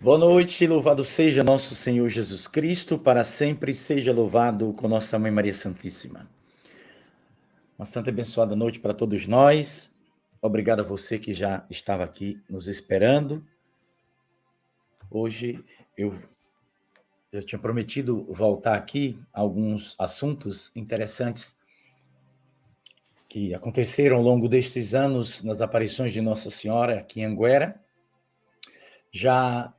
Boa noite, louvado seja nosso Senhor Jesus Cristo, para sempre seja louvado com nossa Mãe Maria Santíssima. Uma santa e abençoada noite para todos nós. Obrigado a você que já estava aqui nos esperando. Hoje eu tinha prometido voltar aqui a alguns assuntos interessantes que aconteceram ao longo destes anos nas aparições de Nossa Senhora aqui em Anguera. Já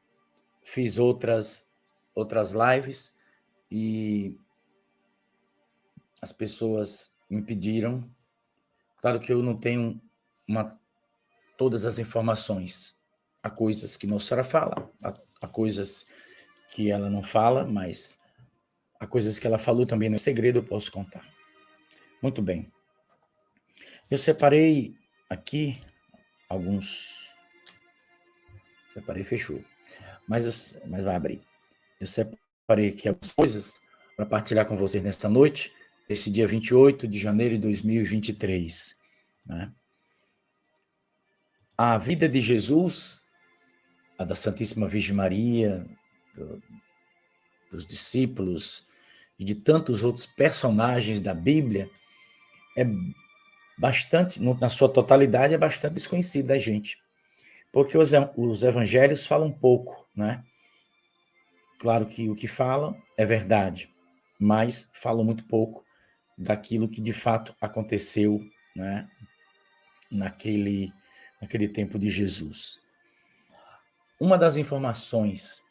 fiz outras lives e as pessoas me pediram. Claro que eu não tenho todas as informações. Há coisas que Nossa Senhora fala, há coisas que ela não fala, mas há coisas que ela falou também no segredo, eu posso contar. Muito bem. Eu separei aqui alguns... Separei, fechou. Mas vai abrir. Eu separei aqui algumas coisas para partilhar com vocês nesta noite, desse dia 28 de janeiro de 2023. Né? A vida de Jesus, a da Santíssima Virgem Maria, dos discípulos e de tantos outros personagens da Bíblia, é bastante, na sua totalidade, é bastante desconhecido da gente. Porque os evangelhos falam pouco, né? Claro que o que falam é verdade, mas falam muito pouco daquilo que de fato aconteceu, né? naquele tempo de Jesus. Uma das informações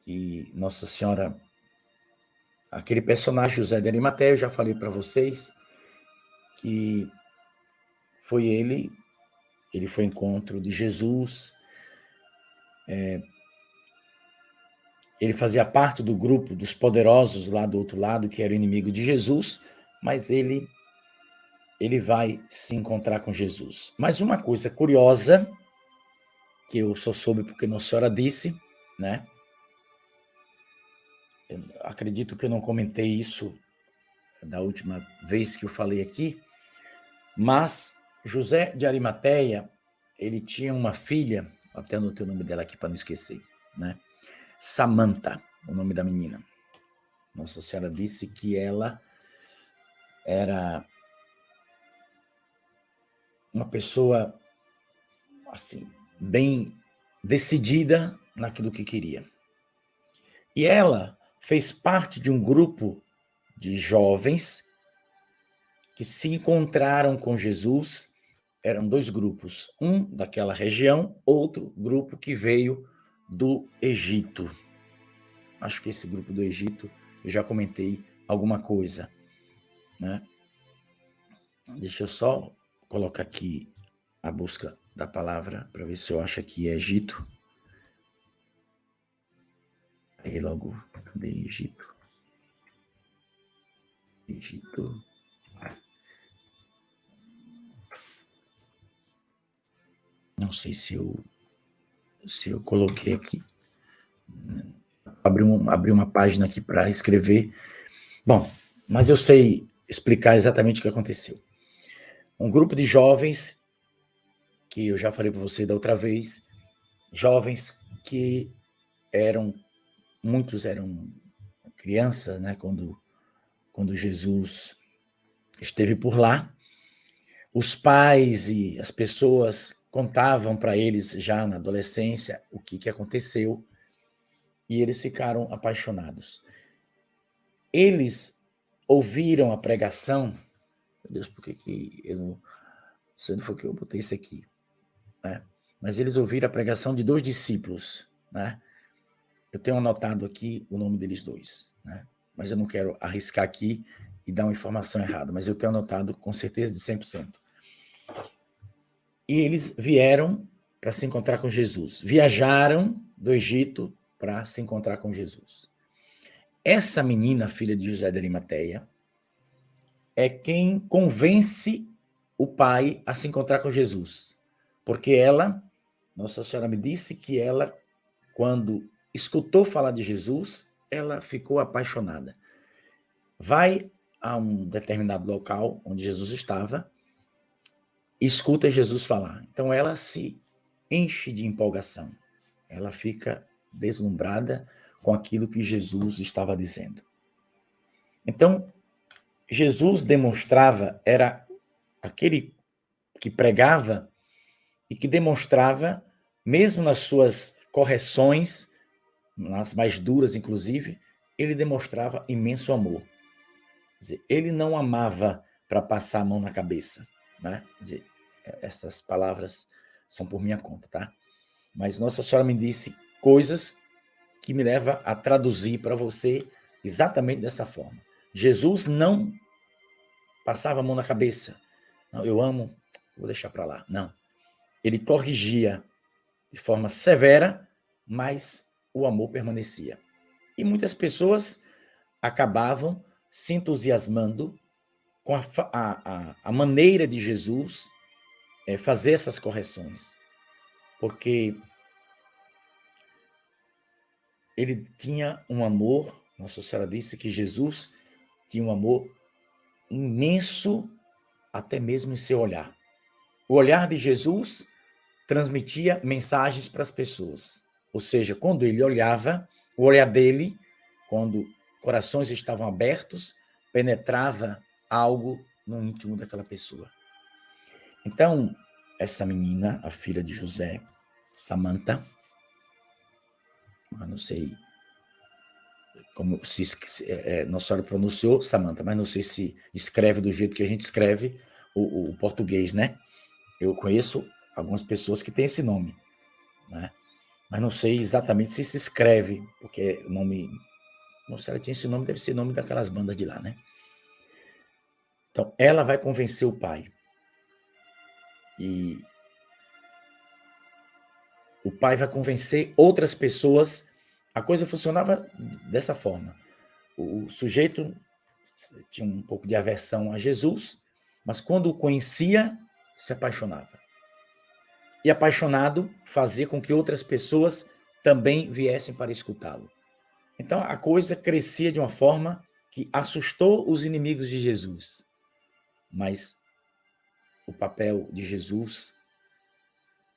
que Nossa Senhora, aquele personagem José de Arimateia, eu já falei para vocês que foi ele foi encontro de Jesus, ele fazia parte do grupo dos poderosos lá do outro lado, que era inimigo de Jesus, mas ele vai se encontrar com Jesus. Mas uma coisa curiosa, que eu só soube porque Nossa Senhora disse, né? Eu acredito que eu não comentei isso da última vez que eu falei aqui, mas José de Arimateia, ele tinha uma filha, até anotei o nome dela aqui para não esquecer, né? Samanta, o nome da menina. Nossa Senhora disse que ela era uma pessoa, assim, bem decidida naquilo que queria. E ela fez parte de um grupo de jovens que se encontraram com Jesus. Eram dois grupos, um daquela região, outro grupo que veio do Egito. Acho que esse grupo do Egito, eu já comentei alguma coisa, né? Deixa eu só colocar aqui a busca da palavra para ver se eu acho aqui Egito. Aí logo, cadê Egito? Egito. Não sei se eu coloquei aqui. Abri uma página aqui para escrever. Bom, mas eu sei explicar exatamente o que aconteceu. Um grupo de jovens, que eu já falei para você da outra vez, jovens que muitos eram crianças, né, quando Jesus esteve por lá, Os pais e as pessoas contavam para eles já na adolescência o que aconteceu e eles ficaram apaixonados. Eles ouviram a pregação. Meu Deus, por que eu não sei, não foi que eu botei isso aqui, né? Mas eles ouviram a pregação de 2 discípulos, né? Eu tenho anotado aqui o nome deles 2, né? Mas eu não quero arriscar aqui e dar uma informação errada, mas eu tenho anotado com certeza de 100%. E eles vieram para se encontrar com Jesus. Viajaram do Egito para se encontrar com Jesus. Essa menina, filha de José de Arimateia, é quem convence o pai a se encontrar com Jesus. Porque ela, Nossa Senhora me disse que ela, quando escutou falar de Jesus, ela ficou apaixonada. Vai a um determinado local onde Jesus estava e escuta Jesus falar. Então ela se enche de empolgação. Ela fica deslumbrada com aquilo que Jesus estava dizendo. Então, Jesus demonstrava, era aquele que pregava e que demonstrava, mesmo nas suas correções, nas mais duras inclusive, ele demonstrava imenso amor. Quer dizer, ele não amava para passar a mão na cabeça, né? Quer dizer, essas palavras são por minha conta, tá? Mas Nossa Senhora me disse coisas que me leva a traduzir para você exatamente dessa forma. Jesus não passava a mão na cabeça. Não, eu amo, vou deixar para lá. Não. Ele corrigia de forma severa, mas o amor permanecia. E muitas pessoas acabavam se entusiasmando com a maneira de Jesus fazer essas correções. Porque ele tinha um amor, Nossa Senhora disse que Jesus tinha um amor imenso, até mesmo em seu olhar. O olhar de Jesus transmitia mensagens para as pessoas. Ou seja, quando ele olhava, o olhar dele, quando corações estavam abertos, penetrava algo no íntimo daquela pessoa. Então, essa menina, a filha de José, Samanta, eu não sei como se Nossa Senhora pronunciou Samanta, mas não sei se escreve do jeito que a gente escreve o português, né? Eu conheço algumas pessoas que têm esse nome, né? Mas não sei exatamente se escreve, porque o nome... Nossa Senhora tinha esse nome, deve ser nome daquelas bandas de lá, né? Então, ela vai convencer o pai. E o pai vai convencer outras pessoas. A coisa funcionava dessa forma. O sujeito tinha um pouco de aversão a Jesus, mas quando o conhecia, se apaixonava. E apaixonado, fazia com que outras pessoas também viessem para escutá-lo. Então a coisa crescia de uma forma que assustou os inimigos de Jesus. Mas o papel de Jesus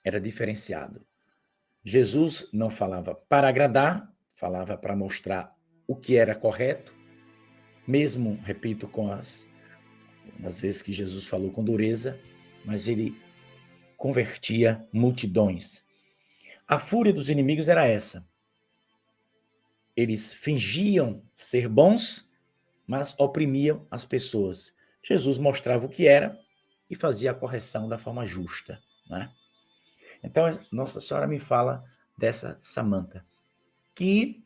era diferenciado. Jesus não falava para agradar, falava para mostrar o que era correto, mesmo, repito, nas vezes que Jesus falou com dureza, mas ele convertia multidões. A fúria dos inimigos era essa. Eles fingiam ser bons, mas oprimiam as pessoas. Jesus mostrava o que era e fazia a correção da forma justa, né? Então, Nossa Senhora me fala dessa Samanta, que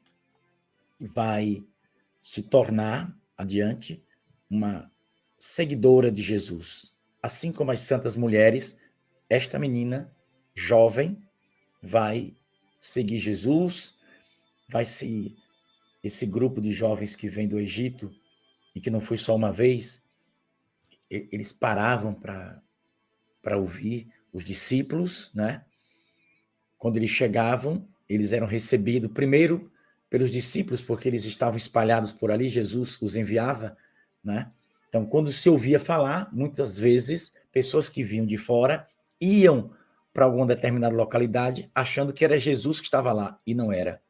vai se tornar, adiante, uma seguidora de Jesus. Assim como as santas mulheres, esta menina, jovem, vai seguir Jesus, esse grupo de jovens que vem do Egito, e que não foi só uma vez, eles paravam para ouvir os discípulos, né? Quando eles chegavam, eles eram recebidos primeiro pelos discípulos, porque eles estavam espalhados por ali, Jesus os enviava, né? Então, quando se ouvia falar, muitas vezes, pessoas que vinham de fora iam para alguma determinada localidade, achando que era Jesus que estava lá, e não era.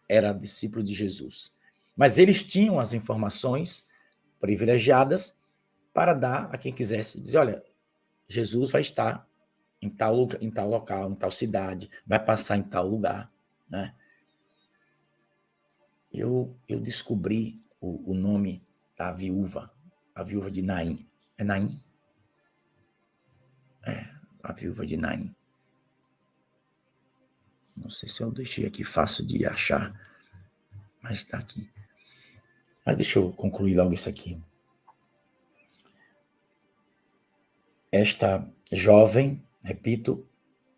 Era discípulo de Jesus. Mas eles tinham as informações privilegiadas para dar a quem quisesse. Dizer, olha, Jesus vai estar em tal lugar, em tal local, em tal cidade, vai passar em tal lugar, né? Eu descobri o nome da viúva, a viúva de Naim. É Naim? É, a viúva de Naim. Não sei se eu deixei aqui fácil de achar, mas está aqui. Mas deixa eu concluir logo isso aqui. Esta jovem, repito,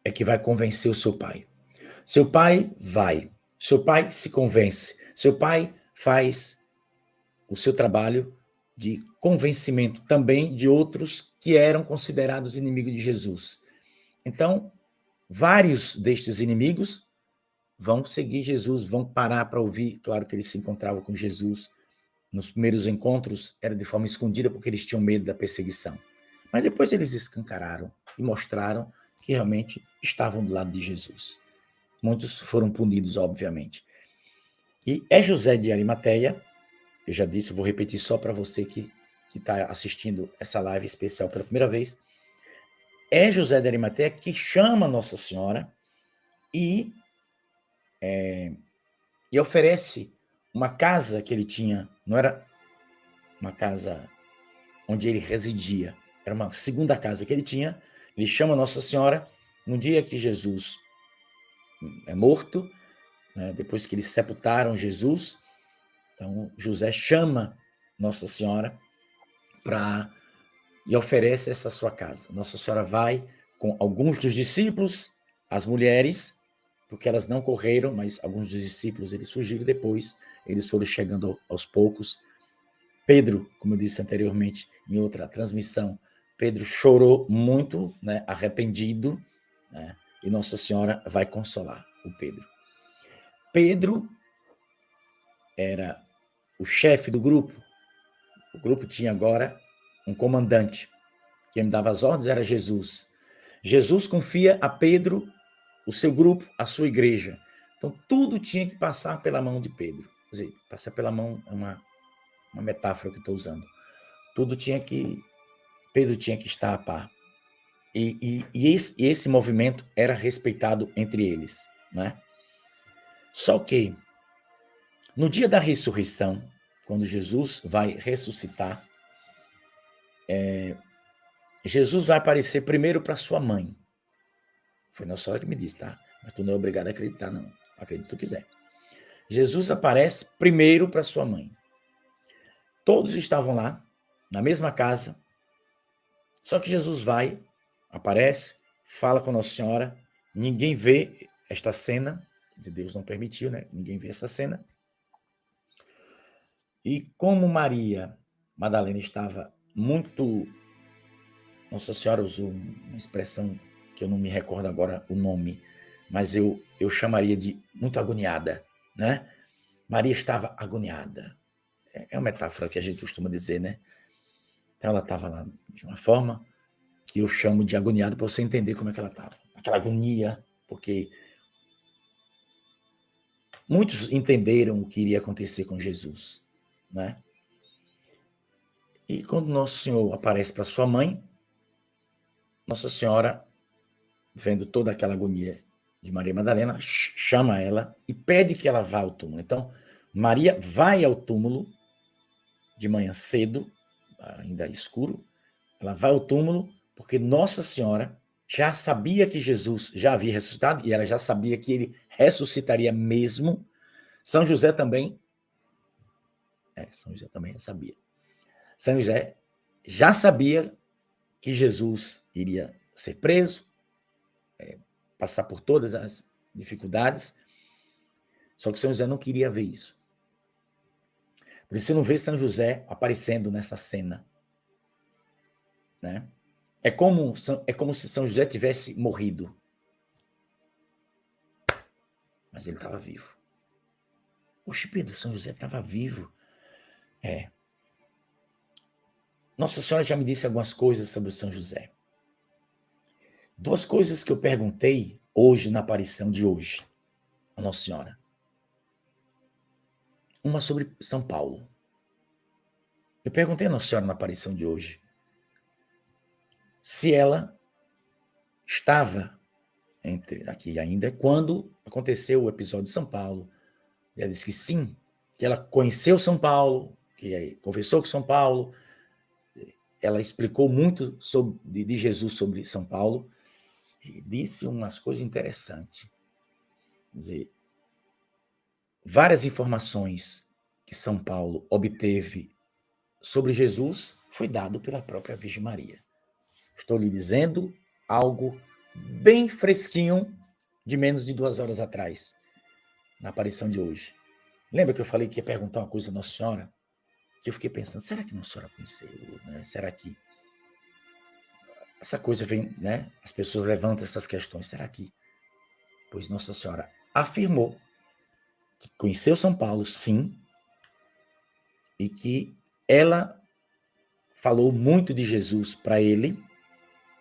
é que vai convencer o seu pai. Seu pai vai, seu pai se convence, seu pai faz o seu trabalho de convencimento também de outros que eram considerados inimigos de Jesus. Então, vários destes inimigos vão seguir Jesus, vão parar para ouvir. Claro que eles se encontravam com Jesus nos primeiros encontros, era de forma escondida porque eles tinham medo da perseguição. Mas depois eles escancararam e mostraram que realmente estavam do lado de Jesus. Muitos foram punidos, obviamente. E é José de Arimateia, eu já disse, eu vou repetir só para você que está assistindo essa live especial pela primeira vez, é José de Arimateia que chama Nossa Senhora e oferece uma casa que ele tinha, não era uma casa onde ele residia, era uma segunda casa que ele tinha, ele chama Nossa Senhora, no dia que Jesus é morto, né, depois que eles sepultaram Jesus, então José chama Nossa Senhora e oferece essa sua casa. Nossa Senhora vai com alguns dos discípulos, as mulheres, porque elas não correram, mas alguns dos discípulos eles fugiram depois, eles foram chegando aos poucos. Pedro, como eu disse anteriormente em outra transmissão, Pedro chorou muito, né, arrependido, né, e Nossa Senhora vai consolar o Pedro. Pedro era o chefe do grupo. O grupo tinha agora um comandante. Quem dava as ordens era Jesus. Jesus confia a Pedro o seu grupo, a sua igreja. Então, tudo tinha que passar pela mão de Pedro. Quer dizer, passar pela mão é uma metáfora que eu estou usando. Tudo tinha que... Pedro tinha que estar a par. E esse movimento era respeitado entre eles, né? Só que, no dia da ressurreição, quando Jesus vai ressuscitar, Jesus vai aparecer primeiro para sua mãe. Foi Nossa Senhora que me disse, tá? Mas tu não é obrigado a acreditar, não. Acredita se tu quiser. Jesus aparece primeiro para sua mãe. Todos estavam lá, na mesma casa, só que Jesus vai, aparece, fala com Nossa Senhora, ninguém vê esta cena, Deus não permitiu, né? Ninguém vê essa cena. E como Maria Madalena estava muito... Nossa Senhora usou uma expressão que eu não me recordo agora o nome, mas eu chamaria de muito agoniada, né? Maria estava agoniada. É uma metáfora que a gente costuma dizer, né? Então ela estava lá de uma forma que eu chamo de agoniada para você entender como é que ela estava. Aquela agonia, porque muitos entenderam o que iria acontecer com Jesus, né? E quando Nosso Senhor aparece para sua mãe, Nossa Senhora, vendo toda aquela agonia de Maria Madalena, chama ela e pede que ela vá ao túmulo. Então, Maria vai ao túmulo de manhã cedo, ainda escuro, ela vai ao túmulo porque Nossa Senhora já sabia que Jesus já havia ressuscitado e ela já sabia que ele ressuscitaria mesmo. São José também sabia. São José já sabia que Jesus iria ser preso, passar por todas as dificuldades, só que São José não queria ver isso. Por isso você não vê São José aparecendo nessa cena, né? É como se São José tivesse morrido. Mas ele estava vivo. Oxe, Pedro, São José estava vivo. Nossa Senhora já me disse algumas coisas sobre o São José. Duas coisas que eu perguntei hoje na aparição de hoje a Nossa Senhora. Uma sobre São Paulo. Eu perguntei a Nossa Senhora na aparição de hoje. se ela estava aqui ainda, quando aconteceu o episódio de São Paulo. Ela disse que sim, que ela conheceu São Paulo, que conversou com São Paulo, ela explicou muito de Jesus sobre São Paulo, e disse umas coisas interessantes. Quer dizer, várias informações que São Paulo obteve sobre Jesus foi dado pela própria Virgem Maria. Estou lhe dizendo algo bem fresquinho, de menos de 2 horas atrás, na aparição de hoje. Lembra que eu falei que ia perguntar uma coisa à Nossa Senhora? Que eu fiquei pensando, será que Nossa Senhora conheceu? Né? Será que essa coisa vem, né? As pessoas levantam essas questões. Será que? Pois Nossa Senhora afirmou que conheceu São Paulo, sim, e que ela falou muito de Jesus para ele,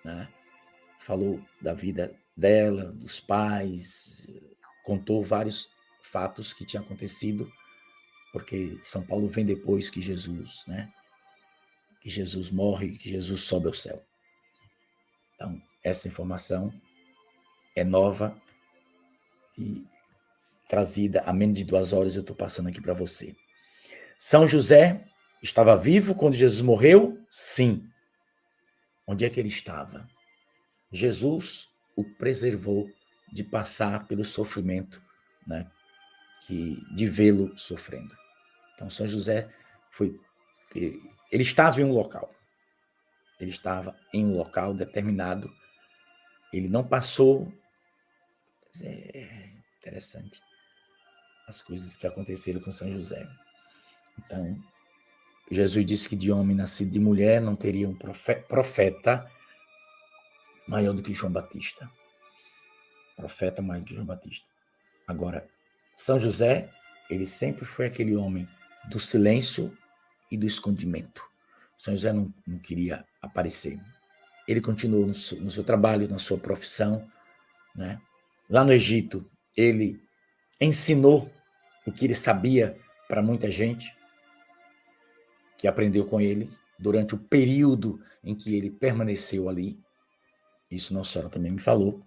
né? Falou da vida dela, dos pais, contou vários fatos que tinham acontecido, porque São Paulo vem depois que Jesus, né? Que Jesus morre, que Jesus sobe ao céu. Então, essa informação é nova e trazida a menos de 2 horas, eu estou passando aqui para você. São José estava vivo quando Jesus morreu? Sim. Onde é que ele estava? Jesus o preservou de passar pelo sofrimento, né, de vê-lo sofrendo. Então, São José ele estava em um local. Ele estava em um local determinado. Ele não passou. É interessante as coisas que aconteceram com São José. Então, Jesus disse que de homem nascido de mulher não teria um profeta maior do que João Batista. Profeta maior do que João Batista. Agora, São José, ele sempre foi aquele homem do silêncio e do escondimento. São José não queria aparecer. Ele continuou no seu trabalho, na sua profissão, né? Lá no Egito, ele ensinou o que ele sabia para muita gente que aprendeu com ele durante o período em que ele permaneceu ali. Isso Nossa Senhora também me falou.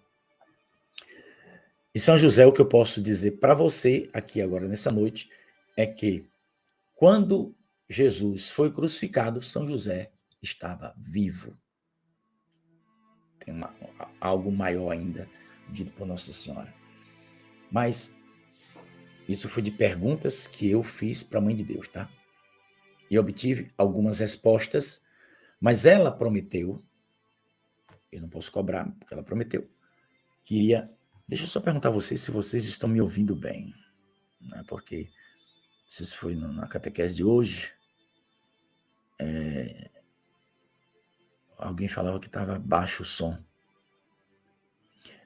E São José, o que eu posso dizer para você aqui agora nessa noite é que quando Jesus foi crucificado, São José estava vivo. Tem algo maior ainda dito por Nossa Senhora. Mas isso foi de perguntas que eu fiz para a Mãe de Deus, tá? E obtive algumas respostas, mas ela prometeu, eu não posso cobrar, porque ela prometeu, que iria... Deixa eu só perguntar a vocês se vocês estão me ouvindo bem, né? Porque se isso foi na catequese de hoje, alguém falava que estava baixo o som.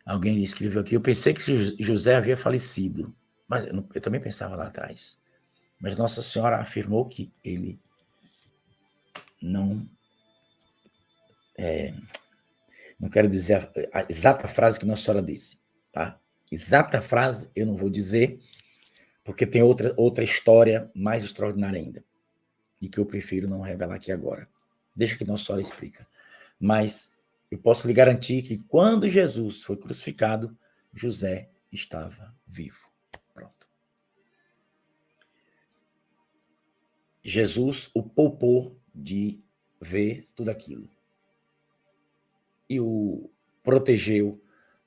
Alguém escreveu aqui, eu pensei que José havia falecido, mas eu também pensava lá atrás. Mas Nossa Senhora afirmou que ele não... não quero dizer a exata frase que Nossa Senhora disse, tá? Exata frase eu não vou dizer, porque tem outra história mais extraordinária ainda, e que eu prefiro não revelar aqui agora. Deixa que Nossa Senhora explica. Mas eu posso lhe garantir que quando Jesus foi crucificado, José estava vivo. Pronto. Jesus o poupou de ver tudo aquilo. E o protegeu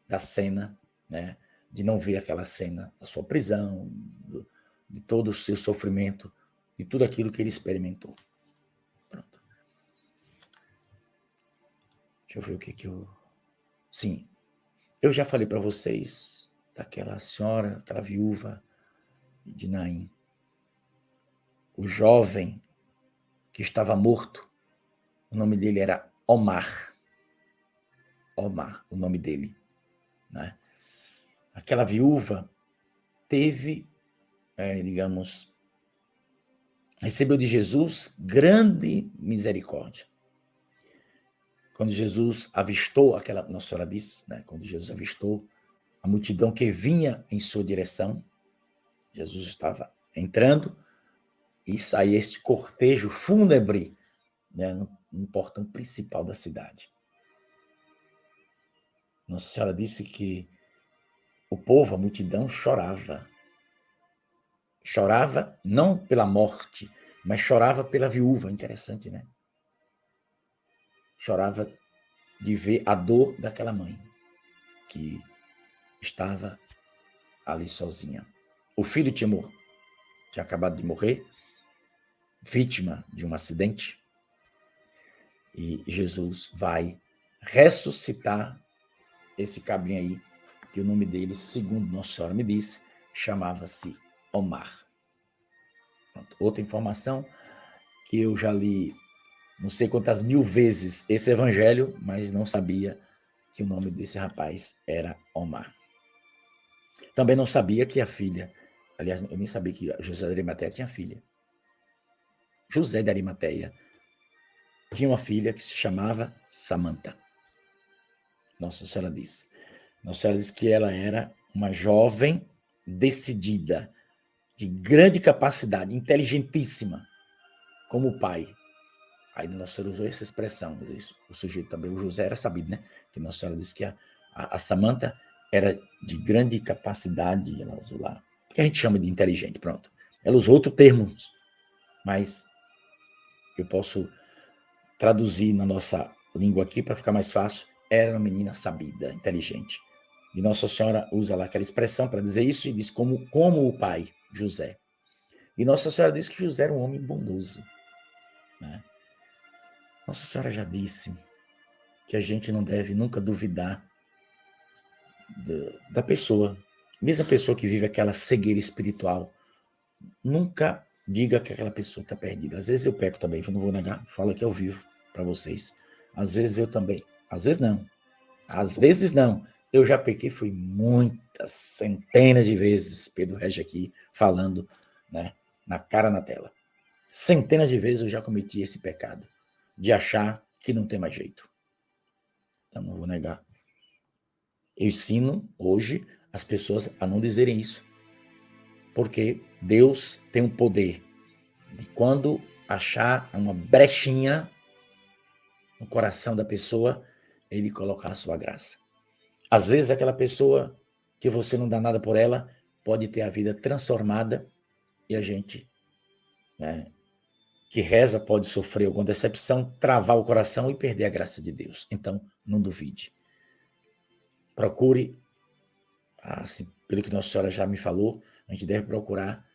da cena, né? De não ver aquela cena da sua prisão, de todo o seu sofrimento, de tudo aquilo que ele experimentou. Pronto. Deixa eu ver o que eu... Sim, eu já falei para vocês daquela senhora, aquela viúva de Naim. O jovem que estava morto, o nome dele era Omar. Omar, o nome dele, né? Aquela viúva teve, digamos, recebeu de Jesus grande misericórdia. Quando Jesus avistou aquela, Nossa Senhora disse, né? Quando Jesus avistou a multidão que vinha em sua direção, Jesus estava entrando e saía este cortejo fúnebre, né, no portão principal da cidade. Nossa Senhora disse que o povo, a multidão, chorava. Chorava não pela morte, mas chorava pela viúva. Interessante, né? Chorava de ver a dor daquela mãe que estava ali sozinha. O filho tinha acabado de morrer, vítima de um acidente, e Jesus vai ressuscitar esse cabrinho aí, que o nome dele, segundo Nossa Senhora me disse, chamava-se Omar. Pronto. Outra informação que eu já li não sei quantas mil vezes esse evangelho, mas não sabia que o nome desse rapaz era Omar. Também não sabia que a filha, aliás, eu nem sabia que José de Arimateia tinha filha. José de Arimateia tinha uma filha que se chamava Samanta. Nossa Senhora disse. Nossa Senhora disse que ela era uma jovem decidida, de grande capacidade, inteligentíssima, como o pai. Aí Nossa Senhora usou essa expressão. O sujeito também, o José, era sabido, né? Que Nossa Senhora disse que a Samanta era de grande capacidade, ela usou lá, que a gente chama de inteligente, pronto. Ela usou outro termo, mas eu posso traduzir na nossa língua aqui para ficar mais fácil. Era uma menina sabida, inteligente. E Nossa Senhora usa lá aquela expressão para dizer isso e diz como o pai, José. E Nossa Senhora diz que José era um homem bondoso, né? Nossa Senhora já disse que a gente não deve nunca duvidar da pessoa, mesmo a pessoa que vive aquela cegueira espiritual, nunca diga que aquela pessoa está perdida. Às vezes eu peco também, eu não vou negar, falo aqui ao vivo para vocês. Às vezes eu também, às vezes não. Eu já pequei, fui muitas, centenas de vezes, Pedro Regi aqui, falando, né, na cara na tela. Centenas de vezes eu já cometi esse pecado, de achar que não tem mais jeito. Então não vou negar. Eu ensino hoje as pessoas a não dizerem isso, porque Deus tem um poder de quando achar uma brechinha no coração da pessoa, ele colocar a sua graça. Às vezes aquela pessoa que você não dá nada por ela pode ter a vida transformada e a gente, né, que reza pode sofrer alguma decepção, travar o coração e perder a graça de Deus. Então, não duvide. Procure, assim, pelo que Nossa Senhora já me falou, a gente deve procurar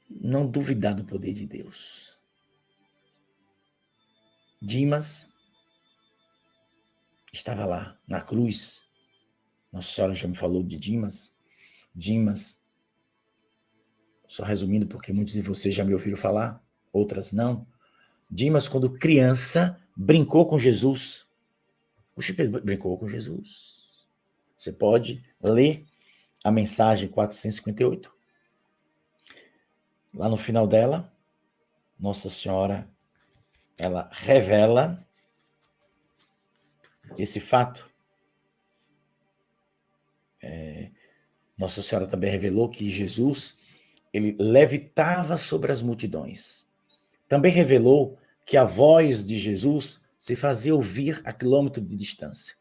não duvidar do poder de Deus. Dimas estava lá na cruz. Nossa Senhora já me falou de Dimas. Dimas, só resumindo, porque muitos de vocês já me ouviram falar, outras não. Dimas, quando criança, brincou com Jesus. Oxe, brincou com Jesus. Você pode ler a mensagem 458. Lá no final dela, Nossa Senhora, ela revela esse fato. Nossa Senhora também revelou que Jesus, ele levitava sobre as multidões. Também revelou que a voz de Jesus se fazia ouvir a quilômetro de distância.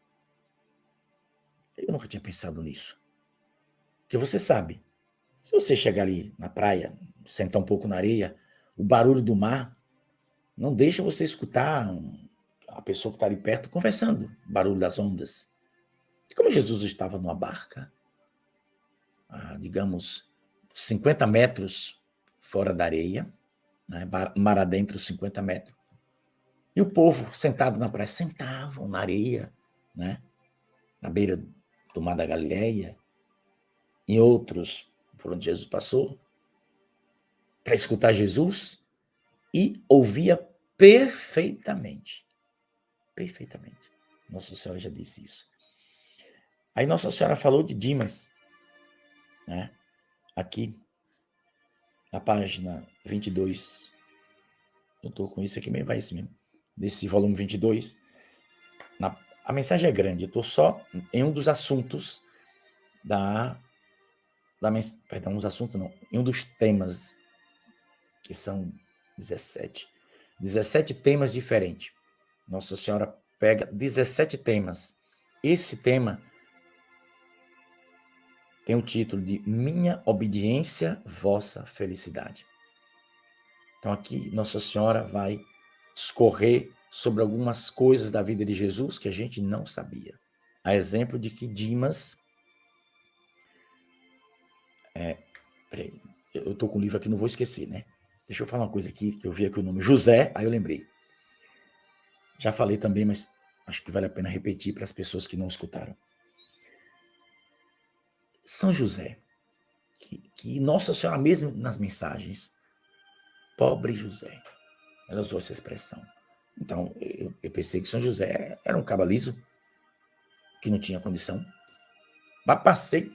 Eu nunca tinha pensado nisso. Porque você sabe, se você chegar ali na praia, sentar um pouco na areia, o barulho do mar não deixa você escutar a pessoa que está ali perto conversando, o barulho das ondas. E como Jesus estava numa barca, digamos, 50 metros fora da areia, né, mar adentro, 50 metros, e o povo sentado na praia, sentavam na areia, né, na beira do mar da Galileia, em outros por onde Jesus passou, para escutar Jesus, e ouvia perfeitamente. Perfeitamente. Nossa Senhora já disse isso. Aí Nossa Senhora falou de Dimas, né? Aqui, na página 22. Eu estou com isso aqui mesmo, vai isso mesmo. Desse volume 22. A mensagem é grande, eu estou só em um dos assuntos perdão, os assuntos não, em um dos temas, que são 17 temas diferentes. Nossa Senhora pega 17 temas. Esse tema tem o título de Minha Obediência, Vossa Felicidade. Então aqui Nossa Senhora vai discorrer sobre algumas coisas da vida de Jesus que a gente não sabia. A exemplo de que Dimas... Peraí, eu estou com o livro aqui, não vou esquecer, né? Deixa eu falar uma coisa aqui, que eu vi aqui o nome José, aí eu lembrei. Já falei também, mas acho que vale a pena repetir para as pessoas que não escutaram. São José, que Nossa Senhora mesmo nas mensagens, pobre José, ela usou essa expressão. Então, eu pensei que São José era um caba liso, que não tinha condição. Mas passei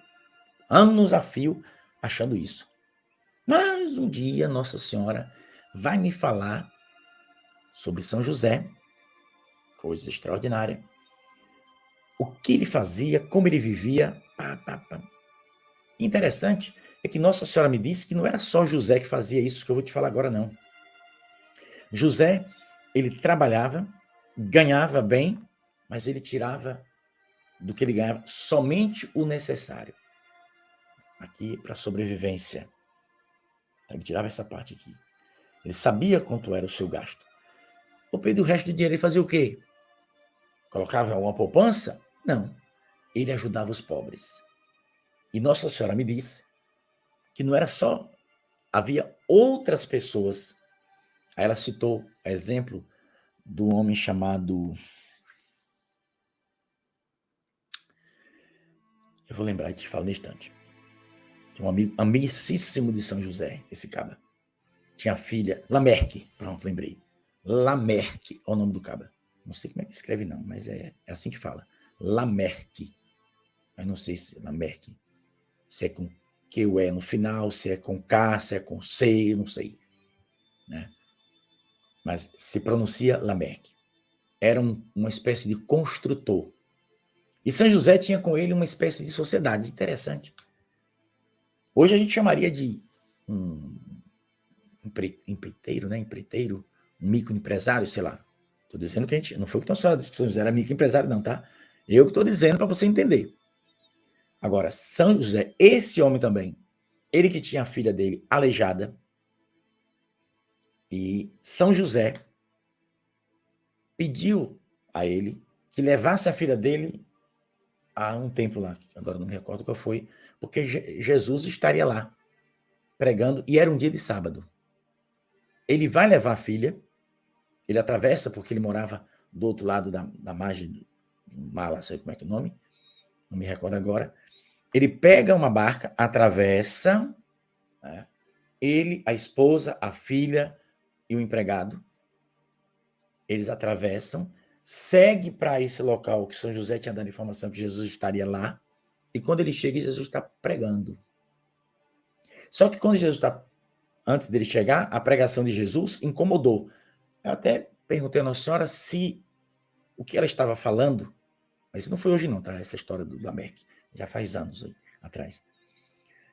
anos a fio achando isso. Mas um dia Nossa Senhora vai me falar sobre São José, coisa extraordinária, o que ele fazia, como ele vivia. Interessante é que Nossa Senhora me disse que não era só José que fazia isso que eu vou te falar agora, não. José, ele trabalhava, ganhava bem, mas ele tirava do que ele ganhava somente o necessário. Aqui para sobrevivência. Ele tirava essa parte aqui. Ele sabia quanto era o seu gasto. O resto do dinheiro ele fazia o quê? Colocava alguma poupança? Não. Ele ajudava os pobres. E Nossa Senhora me disse que não era só, havia outras pessoas. Aí ela citou exemplo do homem chamado... Eu vou lembrar e te falo no instante. Tinha um amigo amicíssimo de São José, esse caba. Tinha a filha, Lamerque, pronto, lembrei. Lamerque é o nome do caba. Não sei como é que escreve não, mas é assim que fala. Lamerque. Mas não sei se Lamerque, se é com Q-U-E no final, se é com K, se é com C, não sei. Né? Mas se pronuncia Lamerque. Era uma espécie de construtor. E São José tinha com ele uma espécie de sociedade interessante. Hoje a gente chamaria de um empreiteiro, né? Empreiteiro, um microempresário, sei lá. Estou dizendo que a gente... Não foi o que a senhora disse que São José era microempresário, não, tá? Eu que estou dizendo para você entender. Agora, São José, esse homem também, ele que tinha a filha dele aleijada, e São José pediu a ele que levasse a filha dele a um templo lá, agora não me recordo qual foi, porque Jesus estaria lá pregando, e era um dia de sábado. Ele vai levar a filha, ele atravessa, porque ele morava do outro lado da margem do mar, não sei como é que é o nome, não me recordo agora. Ele pega uma barca, atravessa, né, ele, a esposa, a filha e o empregado, eles atravessam, segue para esse local que São José tinha dado informação que Jesus estaria lá, e quando ele chega, Jesus está pregando. Só que quando Jesus está, antes dele chegar, a pregação de Jesus incomodou. Eu até perguntei a Nossa Senhora se o que ela estava falando, mas isso não foi hoje não, tá? Essa história do Lamerck, já faz anos aí, atrás.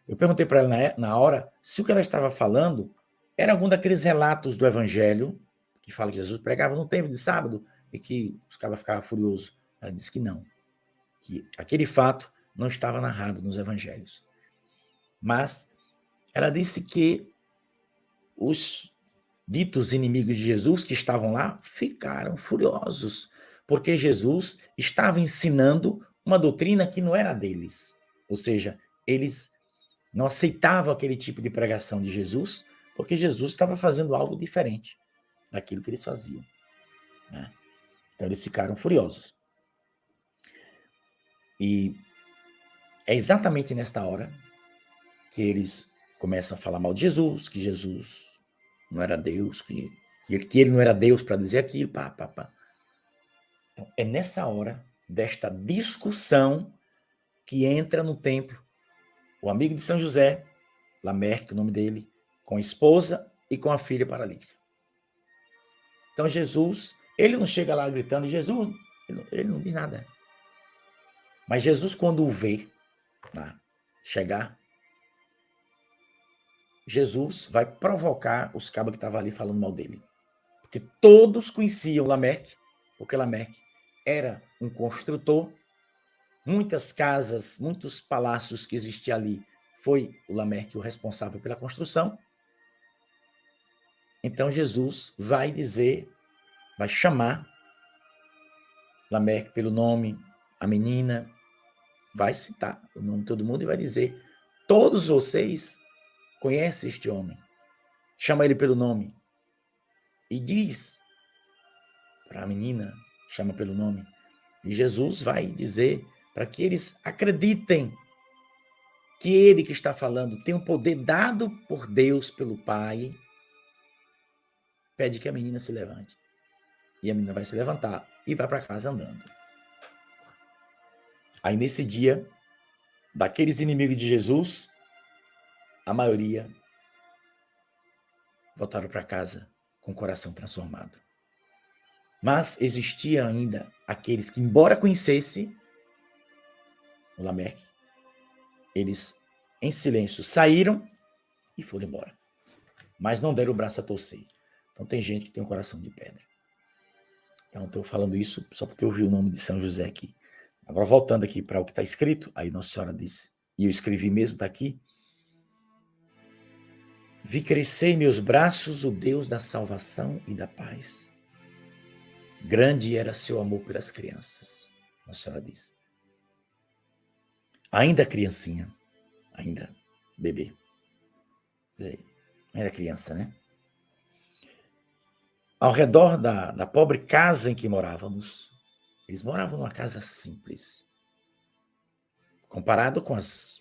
Eu perguntei para ela na hora se o que ela estava falando era algum daqueles relatos do Evangelho que fala que Jesus pregava no templo de sábado e que os caras ficavam furiosos. Ela disse que não, que aquele fato não estava narrado nos Evangelhos. Mas ela disse que os ditos inimigos de Jesus que estavam lá ficaram furiosos, porque Jesus estava ensinando uma doutrina que não era deles. Ou seja, eles não aceitavam aquele tipo de pregação de Jesus, porque Jesus estava fazendo algo diferente daquilo que eles faziam. Né? Então eles ficaram furiosos. E é exatamente nesta hora que eles começam a falar mal de Jesus, que Jesus não era Deus, que ele não era Deus para dizer aquilo, Então, é nessa hora desta discussão que entra no templo o amigo de São José, Lamerque, o nome dele, com a esposa e com a filha paralítica. Então Jesus, ele não chega lá gritando, Jesus, ele não diz nada. Mas Jesus, quando o vê chegar, Jesus vai provocar os cabas que estavam ali falando mal dele. Porque todos conheciam Lamerque, porque Lameque era um construtor. Muitas casas, muitos palácios que existiam ali, foi o Lameque o responsável pela construção. Então Jesus vai dizer, vai chamar Lameque pelo nome, a menina, vai citar o nome de todo mundo e vai dizer: todos vocês conhecem este homem. Chama ele pelo nome. E diz para a menina, chama pelo nome. E Jesus vai dizer para que eles acreditem que ele que está falando tem um poder dado por Deus, pelo Pai. Pede que a menina se levante. E a menina vai se levantar e vai para casa andando. Aí nesse dia, daqueles inimigos de Jesus, a maioria voltaram para casa com o coração transformado. Mas existiam ainda aqueles que, embora conhecessem o Lameque, eles, em silêncio, saíram e foram embora. Mas não deram o braço a torcer. Então tem gente que tem um coração de pedra. Então estou falando isso só porque eu vi o nome de São José aqui. Agora voltando aqui para o que está escrito, aí Nossa Senhora disse, e eu escrevi mesmo, está aqui: vi crescer em meus braços o Deus da salvação e da paz. Grande era seu amor pelas crianças, Nossa Senhora disse. Ainda criancinha, ainda bebê, ainda criança, né? Ao redor da pobre casa em que morávamos, eles moravam numa casa simples, comparado com as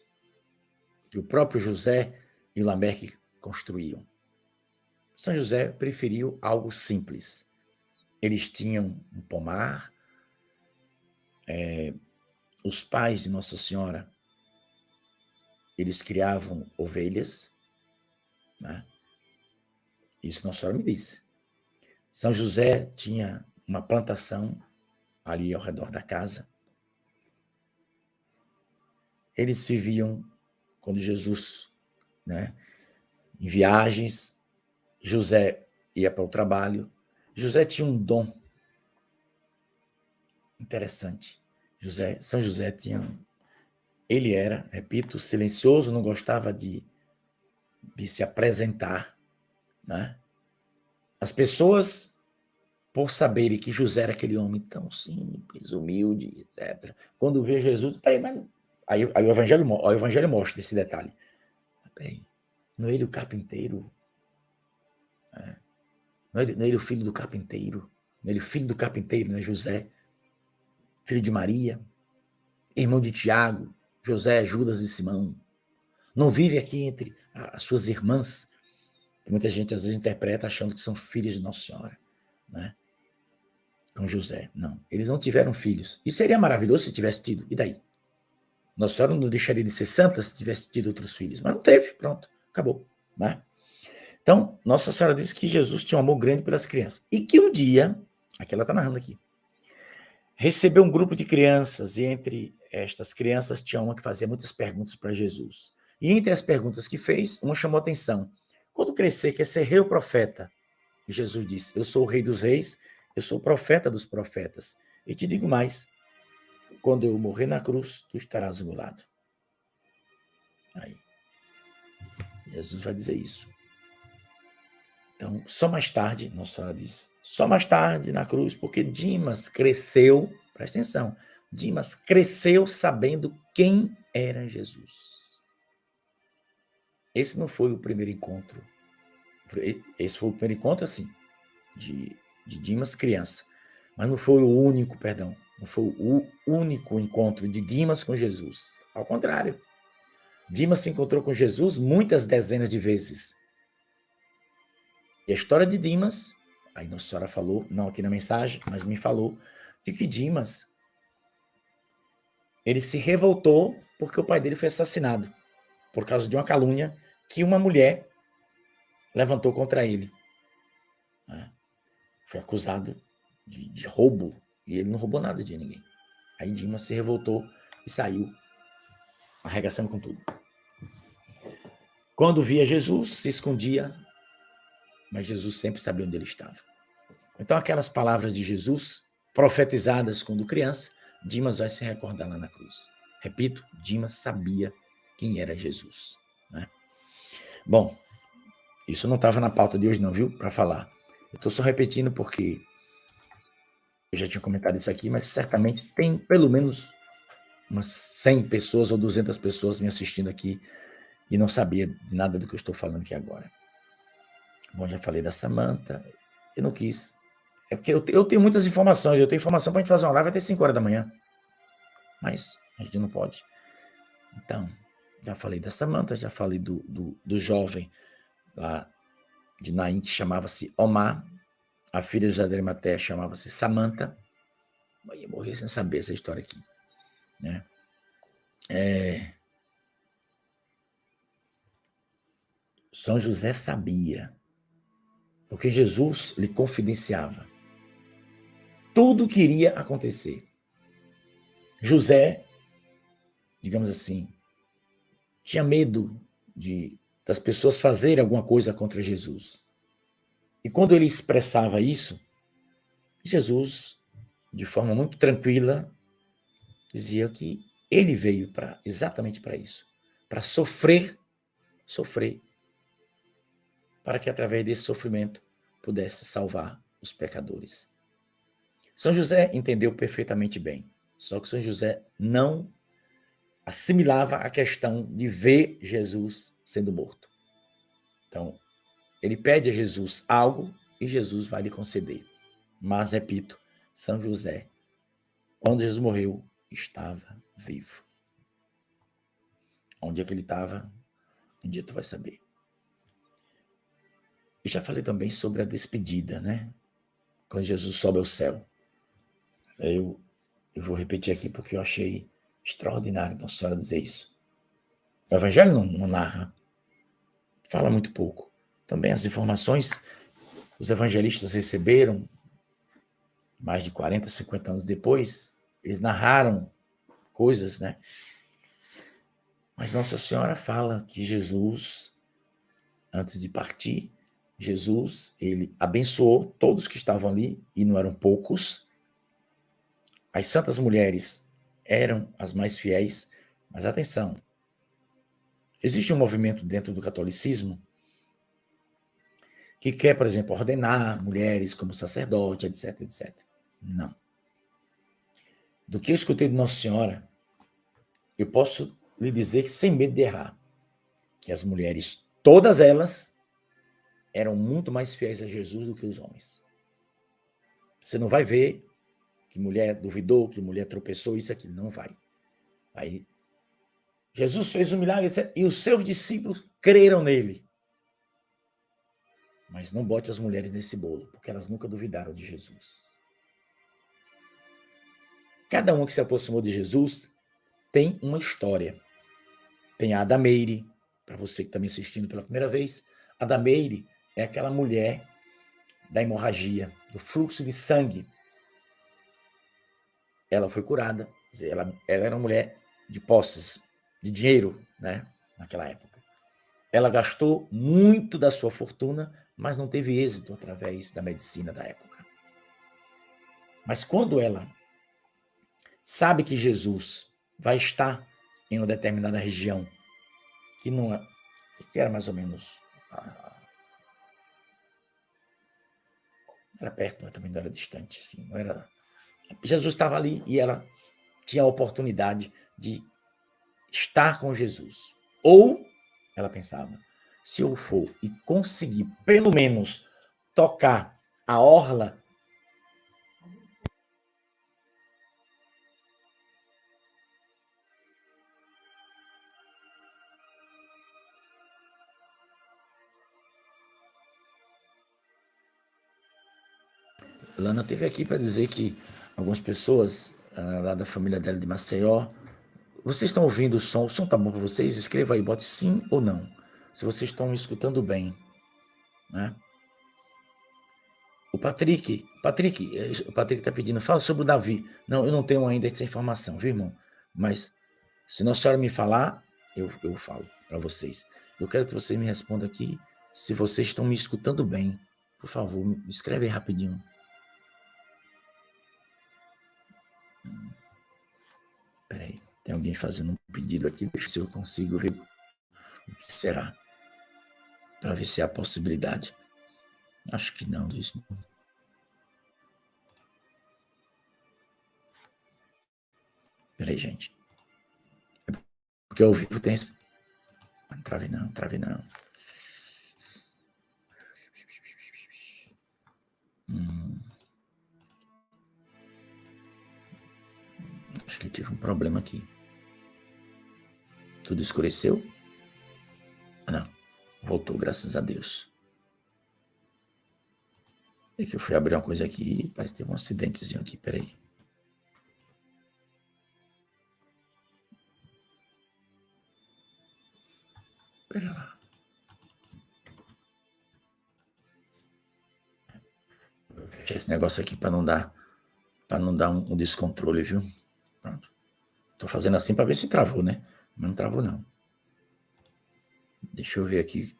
que o próprio José e o Lameque construíam. São José preferiu algo simples. Eles tinham um pomar, os pais de Nossa Senhora, eles criavam ovelhas, né? Isso Nossa Senhora me disse. São José tinha uma plantação ali ao redor da casa. Eles viviam, quando Jesus, né, em viagens, José ia para o trabalho. José tinha um dom interessante. São José ele era, repito, silencioso, não gostava de se apresentar, né? As pessoas, por saberem que José era aquele homem tão simples, humilde, etc., quando vê Jesus, peraí, mas aí o Evangelho mostra esse detalhe. Peraí, não é ele o carpinteiro? Não é ele o filho do carpinteiro? Não é ele o filho do carpinteiro, não é José? Filho de Maria, irmão de Tiago, José, Judas e Simão. Não vive aqui entre as suas irmãs, que muita gente às vezes interpreta achando que são filhos de Nossa Senhora, né? Com José. Não, eles não tiveram filhos. E seria maravilhoso se tivesse tido. E daí? Nossa Senhora não deixaria de ser santa se tivesse tido outros filhos. Mas não teve, pronto, acabou, né? Então, Nossa Senhora disse que Jesus tinha um amor grande pelas crianças. E que um dia, aqui ela está narrando aqui, recebeu um grupo de crianças, e entre estas crianças tinha uma que fazia muitas perguntas para Jesus. E entre as perguntas que fez, uma chamou a atenção. Quando crescer, quer ser rei ou profeta? E Jesus disse: eu sou o rei dos reis, eu sou o profeta dos profetas. E te digo mais, quando eu morrer na cruz, tu estarás ao meu lado. Aí, Jesus vai dizer isso. Então, só mais tarde, Nossa Senhora diz, só mais tarde na cruz, porque Dimas cresceu, presta atenção, Dimas cresceu sabendo quem era Jesus. Esse não foi o primeiro encontro. Esse foi o primeiro encontro, assim, de Dimas criança. Mas não foi o único, perdão, não foi o único encontro de Dimas com Jesus. Ao contrário, Dimas se encontrou com Jesus muitas dezenas de vezes. E a história de Dimas, aí Nossa Senhora falou, não aqui na mensagem, mas me falou, de que Dimas, ele se revoltou porque o pai dele foi assassinado, por causa de uma calúnia que uma mulher levantou contra ele. Foi acusado de roubo, e ele não roubou nada de ninguém. Aí Dimas se revoltou e saiu, arregaçando com tudo. Quando via Jesus, se escondia, mas Jesus sempre sabia onde ele estava. Então aquelas palavras de Jesus profetizadas quando criança, Dimas vai se recordar lá na cruz. Repito, Dimas sabia quem era Jesus, né? Bom, isso não estava na pauta de hoje não, viu? Para falar. Eu estou só repetindo porque eu já tinha comentado isso aqui, mas certamente tem pelo menos umas 100 pessoas ou 200 pessoas me assistindo aqui e não sabia de nada do que eu estou falando aqui agora. Bom, já falei da Samantha, eu não quis. É porque eu tenho muitas informações, eu tenho informação para a gente fazer uma live até 5 horas da manhã. Mas a gente não pode. Então, já falei da Samantha, já falei do jovem lá de Naim, que chamava-se Omar. A filha de José de Arimateia chamava-se Samantha. Eu ia morrer sem saber essa história aqui, né? São José sabia, porque Jesus lhe confidenciava tudo o que iria acontecer. José, digamos assim, tinha medo das pessoas fazerem alguma coisa contra Jesus. E quando ele expressava isso, Jesus, de forma muito tranquila, dizia que ele veio exatamente para isso, para sofrer, para que através desse sofrimento pudesse salvar os pecadores. São José entendeu perfeitamente bem, só que São José não assimilava a questão de ver Jesus sendo morto. Então, ele pede a Jesus algo e Jesus vai lhe conceder. Mas, repito, São José, quando Jesus morreu, estava vivo. Onde é que ele estava? Um dia tu vai saber. Eu já falei também sobre a despedida, né? Quando Jesus sobe ao céu. Eu vou repetir aqui porque eu achei extraordinário Nossa Senhora dizer isso. O Evangelho não narra, fala muito pouco. Também as informações os evangelistas receberam mais de 40, 50 anos depois, eles narraram coisas, né? Mas Nossa Senhora fala que Jesus, antes de partir, Jesus, ele abençoou todos que estavam ali, e não eram poucos. As santas mulheres eram as mais fiéis, mas atenção, existe um movimento dentro do catolicismo que quer, por exemplo, ordenar mulheres como sacerdote, etc, etc. Não. Do que eu escutei de Nossa Senhora, eu posso lhe dizer que sem medo de errar, que as mulheres, todas elas, eram muito mais fiéis a Jesus do que os homens. Você não vai ver que mulher duvidou, que mulher tropeçou, isso aqui, não vai. Aí, Jesus fez um milagre e os seus discípulos creram nele. Mas não bote as mulheres nesse bolo, porque elas nunca duvidaram de Jesus. Cada uma que se aproximou de Jesus tem uma história. Tem a Adameire, para você que está me assistindo pela primeira vez, a Adameire é aquela mulher da hemorragia, do fluxo de sangue. Ela foi curada, ela era uma mulher de posses, de dinheiro, né, naquela época. Ela gastou muito da sua fortuna, mas não teve êxito através da medicina da época. Mas quando ela sabe que Jesus vai estar em uma determinada região, que não é, que era mais ou menos, era perto, mas também não era distante, assim, não era. Jesus estava ali e ela tinha a oportunidade de estar com Jesus. Ou, ela pensava, se eu for e conseguir pelo menos tocar a orla, Lana teve aqui para dizer que algumas pessoas lá da família dela de Maceió, vocês estão ouvindo o som tá bom para vocês? Escreva aí, bote sim ou não, se vocês estão escutando bem, né? O Patrick está pedindo, fala sobre o Davi. Não, eu não tenho ainda essa informação, viu, irmão? Mas se Nossa Senhora me falar, eu falo para vocês. Eu quero que vocês me respondam aqui se vocês estão me escutando bem. Por favor, me escreve aí rapidinho. Peraí, tem alguém fazendo um pedido aqui, deixa eu ver se eu consigo ver o que será. Para ver se há possibilidade. Acho que não, Luiz. Peraí, gente. Porque ao vivo tem esse... Não trave não, trave não. Acho que eu tive um problema aqui. Tudo escureceu? Não. Voltou, graças a Deus. É que eu fui abrir uma coisa aqui e parece que teve um acidentezinho aqui. Peraí. Pera lá. Vou fechar esse negócio aqui para não dar um descontrole, viu? Pronto. Tô fazendo assim para ver se travou, né? Mas não travou, não. Deixa eu ver aqui.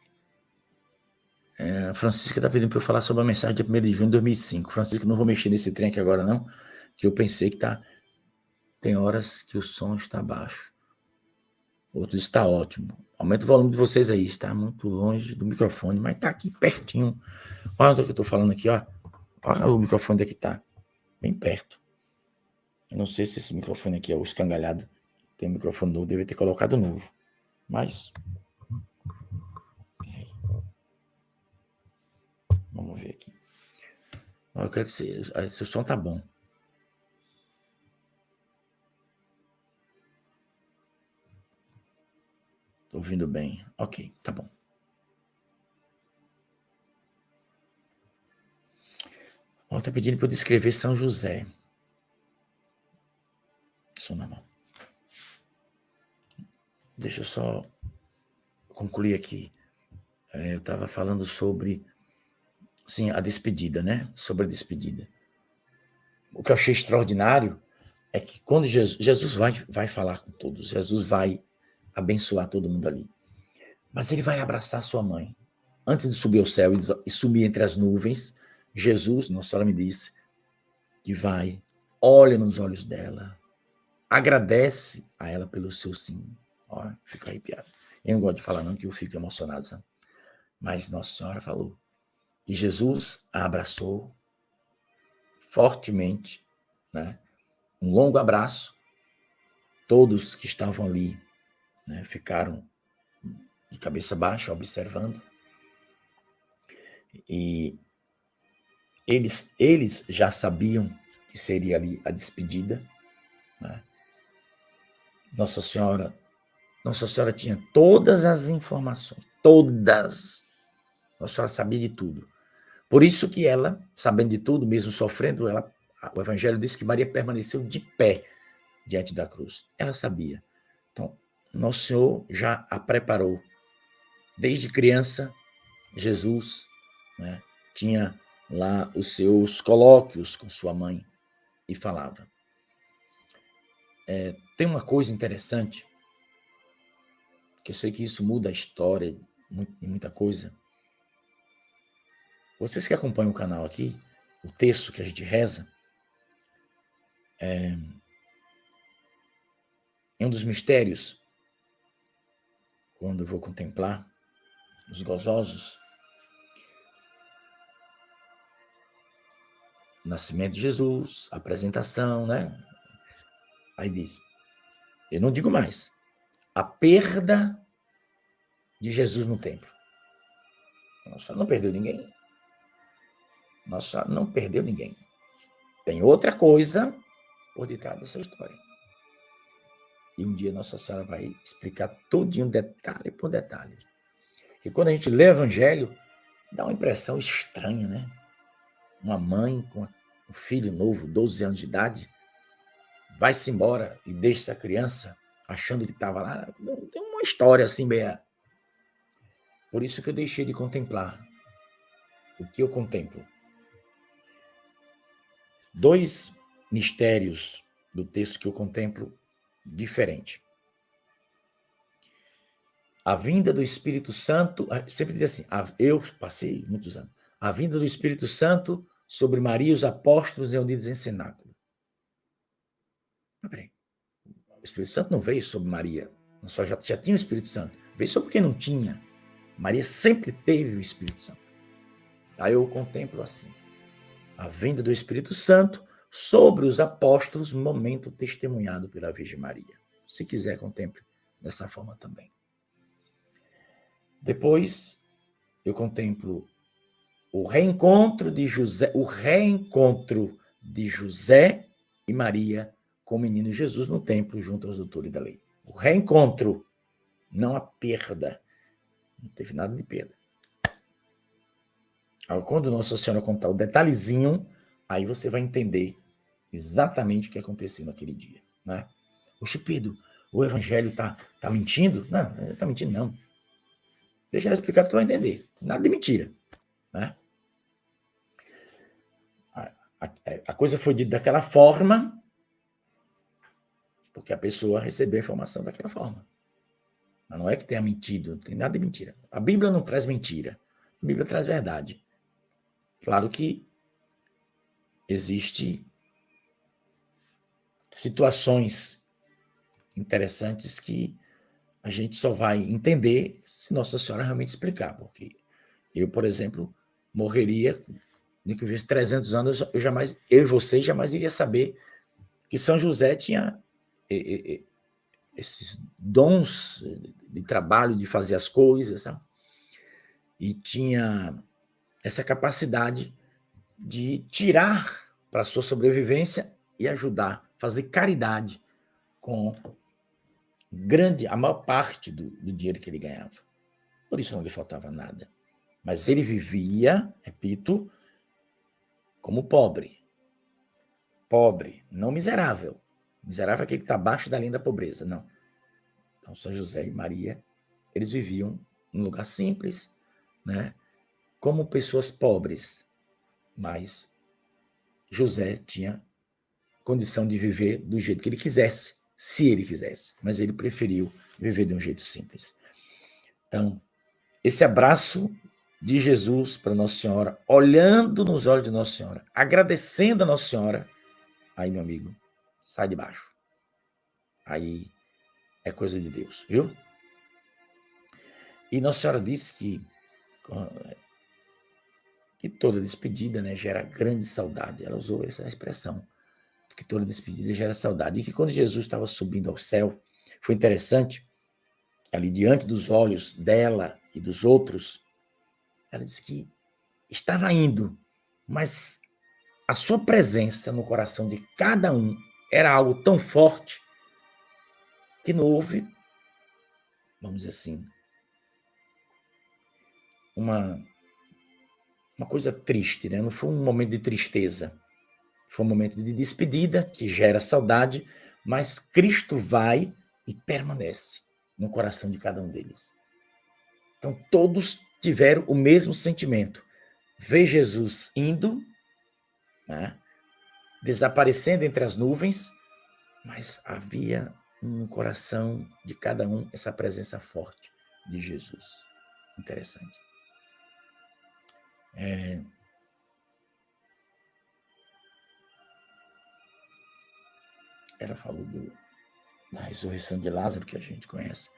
A Francisca está pedindo para eu falar sobre a mensagem de 1º de junho de 2005. Francisca, não vou mexer nesse trem aqui agora, não, que eu pensei que tá... Tem horas que o som está baixo. Outro está ótimo. Aumenta o volume de vocês aí. Está muito longe do microfone, mas está aqui pertinho. Olha o que eu estou falando aqui, ó. Olha o microfone daqui tá. Bem perto. Eu não sei se esse microfone aqui é o escangalhado. Tem um microfone novo, deve ter colocado novo. Mas... Vamos ver aqui. Eu quero que seu som tá bom. Tô ouvindo bem. Ok, tá bom. Ó, tá pedindo para eu descrever São José. Som na mão. Deixa eu só concluir aqui. Eu estava falando sobre, sim, a despedida, né? Sobre a despedida. O que eu achei extraordinário é que quando Jesus vai falar com todos, Jesus vai abençoar todo mundo ali. Mas ele vai abraçar sua mãe. Antes de subir ao céu e sumir entre as nuvens, Jesus, Nossa Senhora me disse, que vai, olha nos olhos dela, agradece a ela pelo seu sim. Ó, fico arrepiado. Eu não gosto de falar não, que eu fico emocionado, sabe? Mas Nossa Senhora falou. E Jesus a abraçou fortemente, né? Um longo abraço. Todos que estavam ali, né, ficaram de cabeça baixa, observando. E eles já sabiam que seria ali a despedida, né? Nossa Senhora tinha todas as informações, todas. Nossa Senhora sabia de tudo. Por isso que ela, sabendo de tudo, mesmo sofrendo, o Evangelho diz que Maria permaneceu de pé diante da cruz. Ela sabia. Então, Nosso Senhor já a preparou. Desde criança, Jesus, né, tinha lá os seus colóquios com sua mãe e falava. Tem uma coisa interessante, que eu sei que isso muda a história de muita coisa. Vocês que acompanham o canal aqui, o texto que a gente reza, é um dos mistérios, quando eu vou contemplar os gozosos, o nascimento de Jesus, a apresentação, né? Aí diz, eu não digo mais, a perda de Jesus no templo. Nossa, não perdeu ninguém. Nossa, não perdeu ninguém. Tem outra coisa por detrás dessa história. E um dia Nossa Senhora vai explicar tudinho, detalhe por detalhe. E quando a gente lê o Evangelho, dá uma impressão estranha, né? Uma mãe com um filho novo, 12 anos de idade, vai-se embora e deixa essa criança achando que estava lá. Tem uma história assim, meia. Por isso que eu deixei de contemplar. O que eu contemplo? 2 mistérios do texto que eu contemplo diferente. A vinda do Espírito Santo, sempre diz assim, eu passei muitos anos, a vinda do Espírito Santo sobre Maria e os apóstolos reunidos em cenáculo. Mas peraí, O Espírito Santo não veio sobre Maria, só já tinha o Espírito Santo. Veio sobre quem não tinha. Maria sempre teve o Espírito Santo. Aí eu contemplo assim, a vinda do Espírito Santo sobre os apóstolos, momento testemunhado pela Virgem Maria. Se quiser, contemple dessa forma também. Depois, eu contemplo o reencontro de José e Maria com o menino Jesus no templo, junto aos doutores da lei. O reencontro, não a perda. Não teve nada de perda. Quando Nossa Senhora contar o detalhezinho, aí você vai entender exatamente o que aconteceu naquele dia. Né? Oxe, Pedro, o evangelho tá mentindo? Não, não tá mentindo, não. Deixa ela explicar que tu vai entender. Nada de mentira. Né? A coisa foi dita daquela forma porque a pessoa recebeu a informação daquela forma. Mas não é que tenha mentido, não tem nada de mentira. A Bíblia não traz mentira. A Bíblia traz verdade. Claro que existe situações interessantes que a gente só vai entender se Nossa Senhora realmente explicar, porque eu, por exemplo, morreria, nem que eu vivesse 300 anos, eu e você jamais iria saber que São José tinha esses dons de trabalho, de fazer as coisas, sabe? E tinha essa capacidade de tirar para a sua sobrevivência e ajudar, fazer caridade com a maior parte do dinheiro que ele ganhava. Por isso não lhe faltava nada. Mas ele vivia, repito, como pobre. Pobre, não miserável. Miserável é aquele que está abaixo da linha da pobreza, não. Então, São José e Maria, eles viviam num lugar simples, né? Como pessoas pobres. Mas José tinha condição de viver do jeito que ele quisesse, se ele quisesse. Mas ele preferiu viver de um jeito simples. Então, esse abraço de Jesus para Nossa Senhora, olhando nos olhos de Nossa Senhora, agradecendo a Nossa Senhora, aí, meu amigo, sai de baixo. Aí é coisa de Deus, viu? E Nossa Senhora disse que toda despedida, né, gera grande saudade. Ela usou essa expressão, que toda despedida gera saudade. E que quando Jesus estava subindo ao céu, foi interessante, ali diante dos olhos dela e dos outros, ela disse que estava indo, mas a sua presença no coração de cada um era algo tão forte que não houve, vamos dizer assim, uma coisa triste, né? Não foi um momento de tristeza, foi um momento de despedida que gera saudade, mas Cristo vai e permanece no coração de cada um deles. Então todos tiveram o mesmo sentimento, ver Jesus indo, né? Desaparecendo entre as nuvens, mas havia no coração de cada um essa presença forte de Jesus. Interessante. Ela falou da ressurreição de Lázaro, que a gente conhece.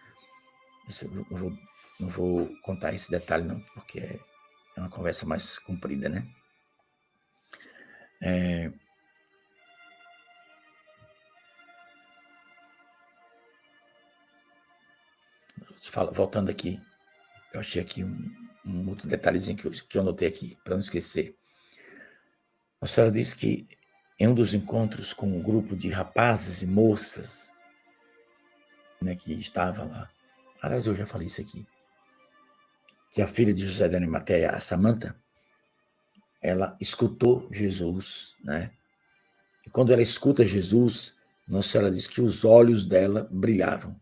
Isso eu não vou contar esse detalhe, não, porque é uma conversa mais comprida, né? Voltando aqui, eu achei aqui um outro detalhezinho que eu anotei aqui, para não esquecer. A senhora disse que em um dos encontros com um grupo de rapazes e moças, né, que estava lá, aliás, eu já falei isso aqui, que a filha de José de Arimateia, a Samanta, ela escutou Jesus, né? E quando ela escuta Jesus, Nossa Senhora diz que os olhos dela brilhavam.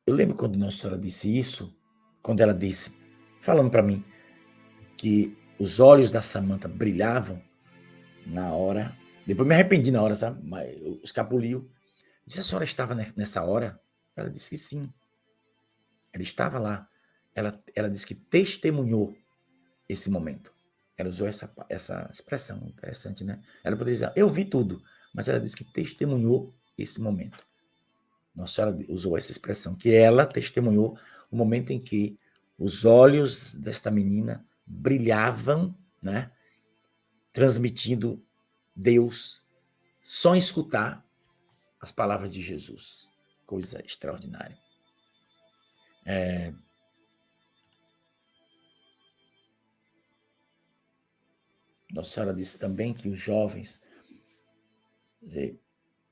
Eu lembro quando Nossa Senhora disse isso, quando ela disse, falando para mim, que os olhos da Samanta brilhavam na hora. Depois me arrependi na hora, sabe? Mas eu escapuliu. Disse, a senhora estava nessa hora? Ela disse que sim. Ela estava lá. Ela disse que testemunhou esse momento. Ela usou essa expressão interessante, né? Ela poderia dizer, eu vi tudo, mas ela disse que testemunhou esse momento. Nossa Senhora usou essa expressão, que ela testemunhou o momento em que os olhos desta menina brilhavam, né, transmitindo Deus, só em escutar as palavras de Jesus. Coisa extraordinária. Nossa Senhora disse também que os jovens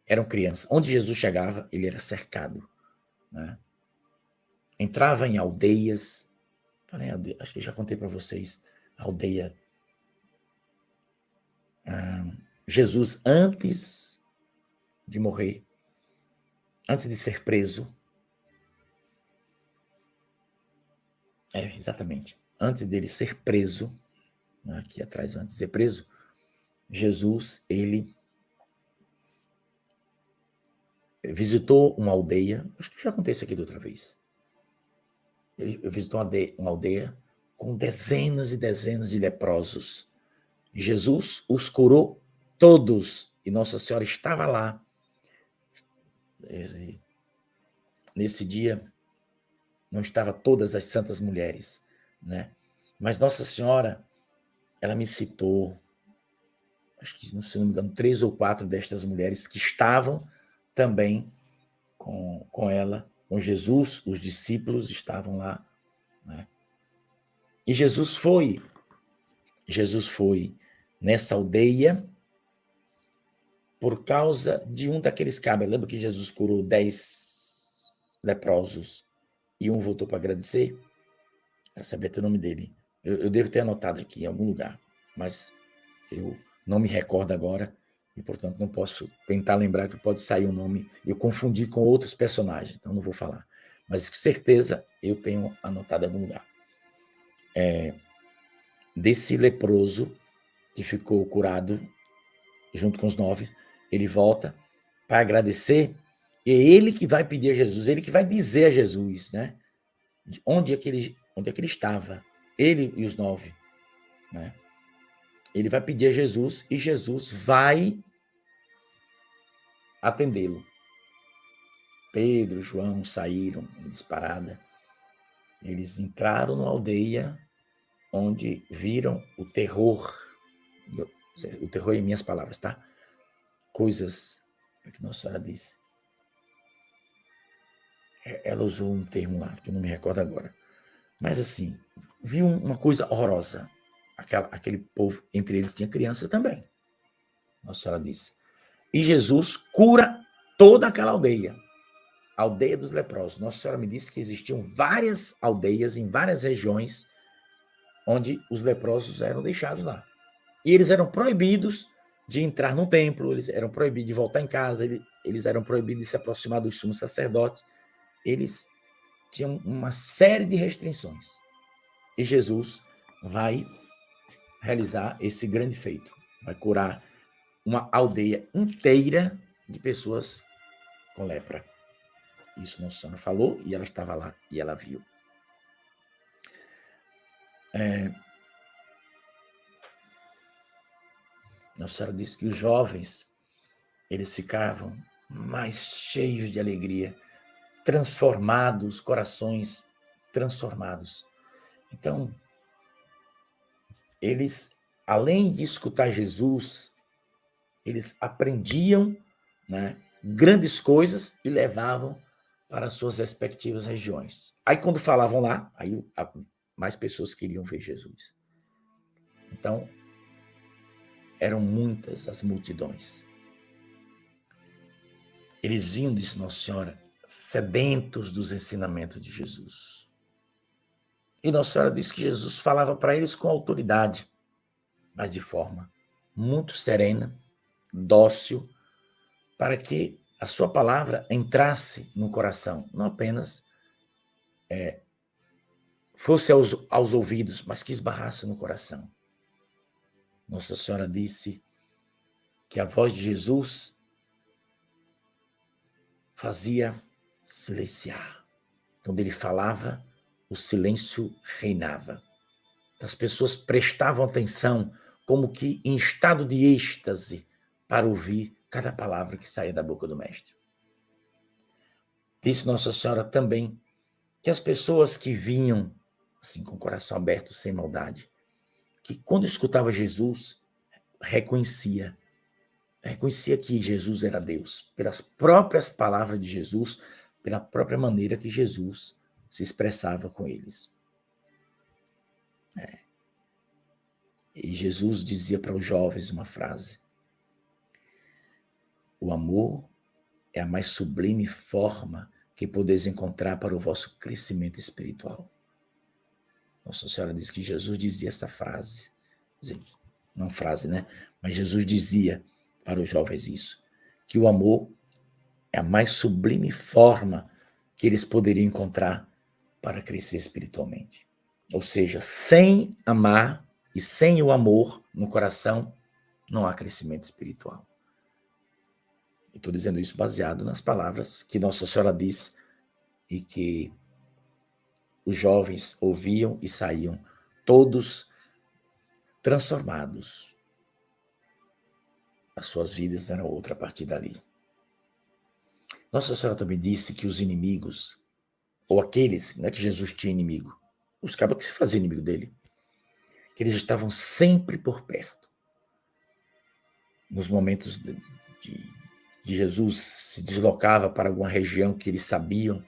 eram crianças. Onde Jesus chegava, ele era cercado, né? Entrava em aldeias. Acho que eu já contei para vocês, a aldeia. Jesus, antes de morrer, antes de ser preso, exatamente, antes dele ser preso, aqui atrás, antes de ser preso, Jesus, ele visitou uma aldeia, acho que já contei isso aqui da outra vez. Ele visitou uma aldeia com dezenas e dezenas de leprosos. Jesus os curou todos, e Nossa Senhora estava lá. Nesse dia, não estava todas as santas mulheres, né? Mas Nossa Senhora, ela me citou, acho que, se não me engano, 3 ou 4 destas mulheres que estavam também com ela, com Jesus, os discípulos estavam lá, né? E Jesus foi nessa aldeia por causa de um daqueles cabras. Lembra que Jesus curou 10 leprosos e um voltou para agradecer? Eu sabia até o nome dele. Eu devo ter anotado aqui em algum lugar, mas eu não me recordo agora e, portanto, não posso tentar lembrar, que pode sair um nome. Eu confundi com outros personagens, então não vou falar. Mas, com certeza, eu tenho anotado em algum lugar. Desse leproso que ficou curado, junto com os 9, ele volta para agradecer, e é ele que vai pedir a Jesus, ele que vai dizer a Jesus, né, de onde é que ele estava, ele e os 9, né? Ele vai pedir a Jesus e Jesus vai atendê-lo. Pedro, João saíram em disparada. Eles entraram numa aldeia onde viram o terror em minhas palavras, tá? Coisas, é que Nossa Senhora disse. Ela usou um termo lá, que eu não me recordo agora. Mas assim, viu uma coisa horrorosa. Aquele povo, entre eles tinha criança também. Nossa Senhora disse. E Jesus cura toda aquela aldeia. A aldeia dos leprosos. Nossa Senhora me disse que existiam várias aldeias em várias regiões onde os leprosos eram deixados lá. E eles eram proibidos de entrar no templo, eles eram proibidos de voltar em casa, eles eram proibidos de se aproximar dos sumos sacerdotes. Eles tinham uma série de restrições. E Jesus vai realizar esse grande feito. Vai curar uma aldeia inteira de pessoas com lepra. Isso Nossa Senhora falou, e ela estava lá, e ela viu. Nossa Senhora disse que os jovens, eles ficavam mais cheios de alegria, transformados, corações transformados. Então, eles, além de escutar Jesus, eles aprendiam, né, grandes coisas e levavam para suas respectivas regiões. Aí, quando falavam lá, aí mais pessoas queriam ver Jesus. Então, eram muitas as multidões. Eles vinham, disse Nossa Senhora, sedentos dos ensinamentos de Jesus. E Nossa Senhora disse que Jesus falava para eles com autoridade, mas de forma muito serena, dócil, para que a sua palavra entrasse no coração, não apenas fosse aos ouvidos, mas que esbarrasse no coração. Nossa Senhora disse que a voz de Jesus fazia silenciar. Quando ele falava, o silêncio reinava. As pessoas prestavam atenção, como que em estado de êxtase, para ouvir cada palavra que saía da boca do Mestre. disse Nossa Senhora também que as pessoas que vinham assim com o coração aberto, sem maldade, que quando escutava Jesus, reconhecia que Jesus era Deus, pelas próprias palavras de Jesus, pela própria maneira que Jesus se expressava com eles. E Jesus dizia para os jovens uma frase: o amor é a mais sublime forma que podeis encontrar para o vosso crescimento espiritual. Nossa Senhora diz que Jesus dizia essa frase, não frase, né? Mas Jesus dizia para os jovens isso, que o amor é a mais sublime forma que eles poderiam encontrar para crescer espiritualmente. Ou seja, sem amar e sem o amor no coração, não há crescimento espiritual. Estou dizendo isso baseado nas palavras que Nossa Senhora disse e que os jovens ouviam e saíam todos transformados. As suas vidas eram outra a partir dali. Nossa Senhora também disse que os inimigos, ou aqueles, não é que Jesus tinha inimigo, os cabras que se faziam inimigo dele, que eles estavam sempre por perto. Nos momentos de Jesus se deslocava para alguma região que eles sabiam,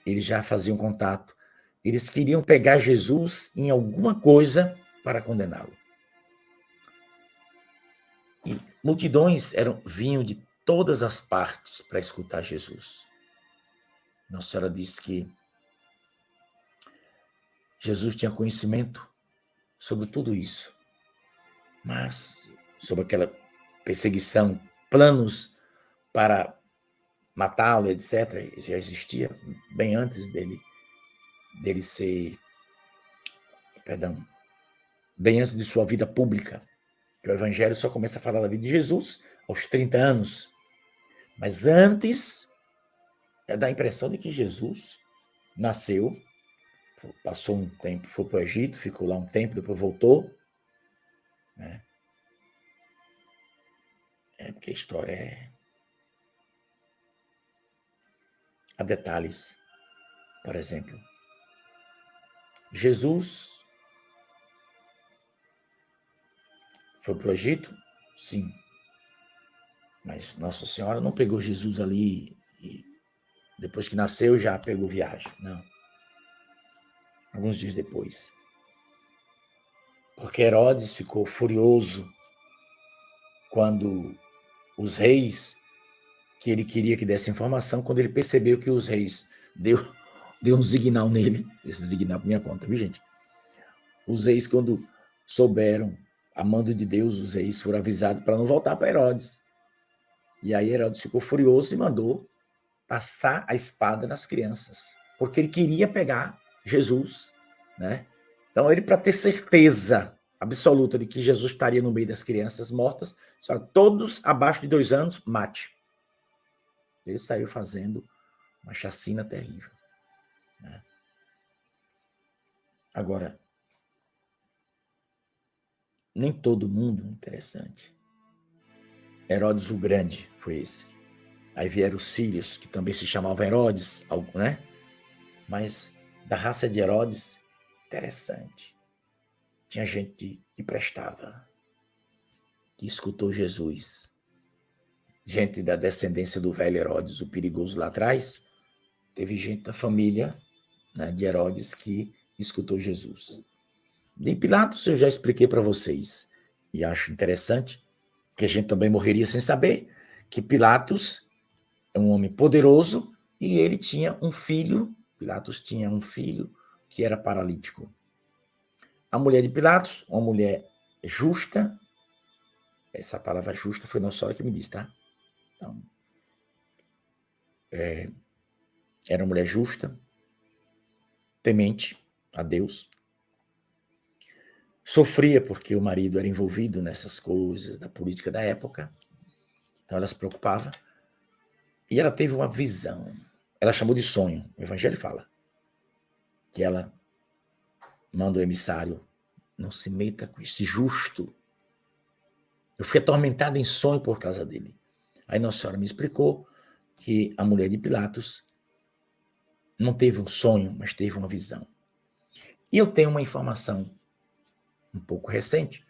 eles já faziam contato. Eles queriam pegar Jesus em alguma coisa para condená-lo. E multidões vinham de todas as partes para escutar Jesus. Nossa Senhora disse que Jesus tinha conhecimento sobre tudo isso, mas sobre aquela perseguição, planos para matá-lo, etc., já existia bem antes dele ser, bem antes de sua vida pública, que o Evangelho só começa a falar da vida de Jesus aos 30 anos. Mas antes, dá a impressão de que Jesus nasceu, passou um tempo, foi para o Egito, ficou lá um tempo, depois voltou, né? Porque a história há detalhes. Por exemplo, Jesus foi para o Egito? Sim. Mas Nossa Senhora não pegou Jesus ali e depois que nasceu já pegou viagem. Não. Alguns dias depois. Porque Herodes ficou furioso quando os reis, que ele queria que desse informação, quando ele percebeu que os reis deu um signal nele, esse signal por minha conta, viu, gente? Os reis, quando souberam, a mando de Deus, os reis foram avisados para não voltar para Herodes. E aí Herodes ficou furioso e mandou passar a espada nas crianças, porque ele queria pegar Jesus, né? Então ele, para ter certeza absoluta de que Jesus estaria no meio das crianças mortas, só todos abaixo de 2 anos, mate. Ele saiu fazendo uma chacina terrível, né? Agora, nem todo mundo interessante. Herodes o Grande foi esse. Aí vieram os filhos, que também se chamavam Herodes, né? Mas da raça de Herodes, interessante. Tinha gente que prestava, que escutou Jesus. Gente da descendência do velho Herodes, o perigoso lá atrás. Teve gente da família, né, de Herodes que escutou Jesus. De Pilatos eu já expliquei para vocês. E acho interessante que a gente também morreria sem saber que Pilatos é um homem poderoso e ele tinha um filho, Pilatos tinha um filho que era paralítico. A mulher de Pilatos, uma mulher justa, essa palavra justa foi Nossa Senhora que me disse, tá? Então, era uma mulher justa, temente a Deus, sofria porque o marido era envolvido nessas coisas da política da época, então ela se preocupava, e ela teve uma visão, ela chamou de sonho, o Evangelho fala, que ela manda o emissário, não se meta com esse justo, eu fui atormentada em sonho por causa dele. Aí Nossa Senhora me explicou que a mulher de Pilatos não teve um sonho, mas teve uma visão. E eu tenho uma informação um pouco recente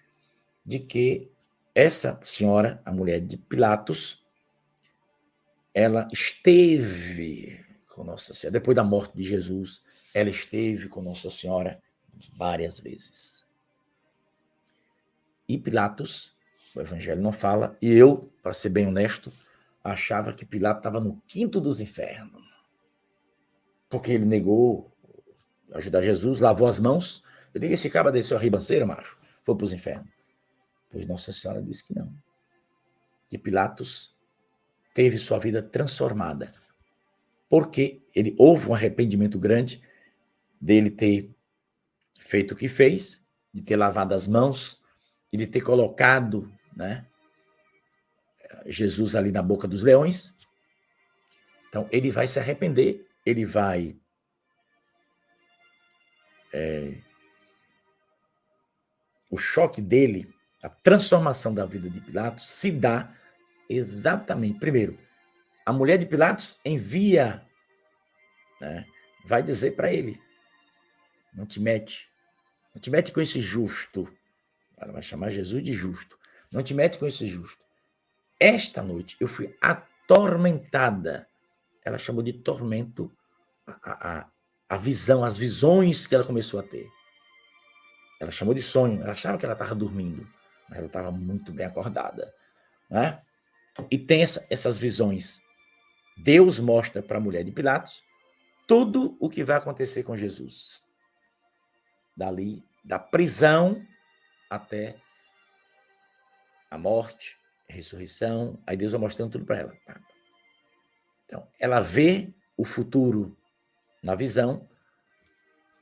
de que essa senhora, a mulher de Pilatos, ela esteve com Nossa Senhora. Depois da morte de Jesus, ela esteve com Nossa Senhora várias vezes. E Pilatos, o Evangelho não fala, e eu, para ser bem honesto, achava que Pilatos estava no quinto dos infernos. Porque ele negou ajudar Jesus, lavou as mãos. Eu digo, esse cara desceu a ribanceira, macho, foi para os infernos. Pois Nossa Senhora disse que não. Que Pilatos teve sua vida transformada. Porque houve um arrependimento grande dele ter feito o que fez, de ter lavado as mãos e de ter colocado, né, Jesus ali na boca dos leões. Então, ele vai se arrepender, ele vai o choque dele, a transformação da vida de Pilatos se dá exatamente, primeiro, a mulher de Pilatos envia, né, vai dizer para ele, não te mete com esse justo. Ela vai chamar Jesus de justo. Não te mete com esse justo. Esta noite eu fui atormentada. Ela chamou de tormento a visão, as visões que ela começou a ter. Ela chamou de sonho. Ela achava que ela estava dormindo, mas ela estava muito bem acordada, né? E tem essas visões. Deus mostra para a mulher de Pilatos tudo o que vai acontecer com Jesus. Dali, da prisão até a morte, a ressurreição, aí Deus vai mostrando tudo para ela. Então, ela vê o futuro na visão,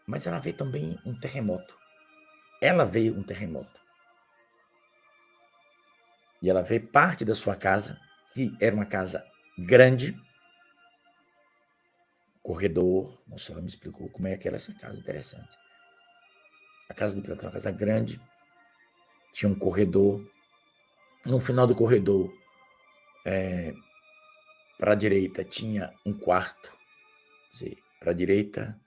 mas ela vê também um terremoto. Ela vê um terremoto. E ela vê parte da sua casa, que era uma casa grande, corredor. Nossa senhora me explicou como é que era essa casa, interessante. A casa de Pilatos era uma casa grande, tinha um corredor. No final do corredor, para a direita, tinha um quarto. Para a direita,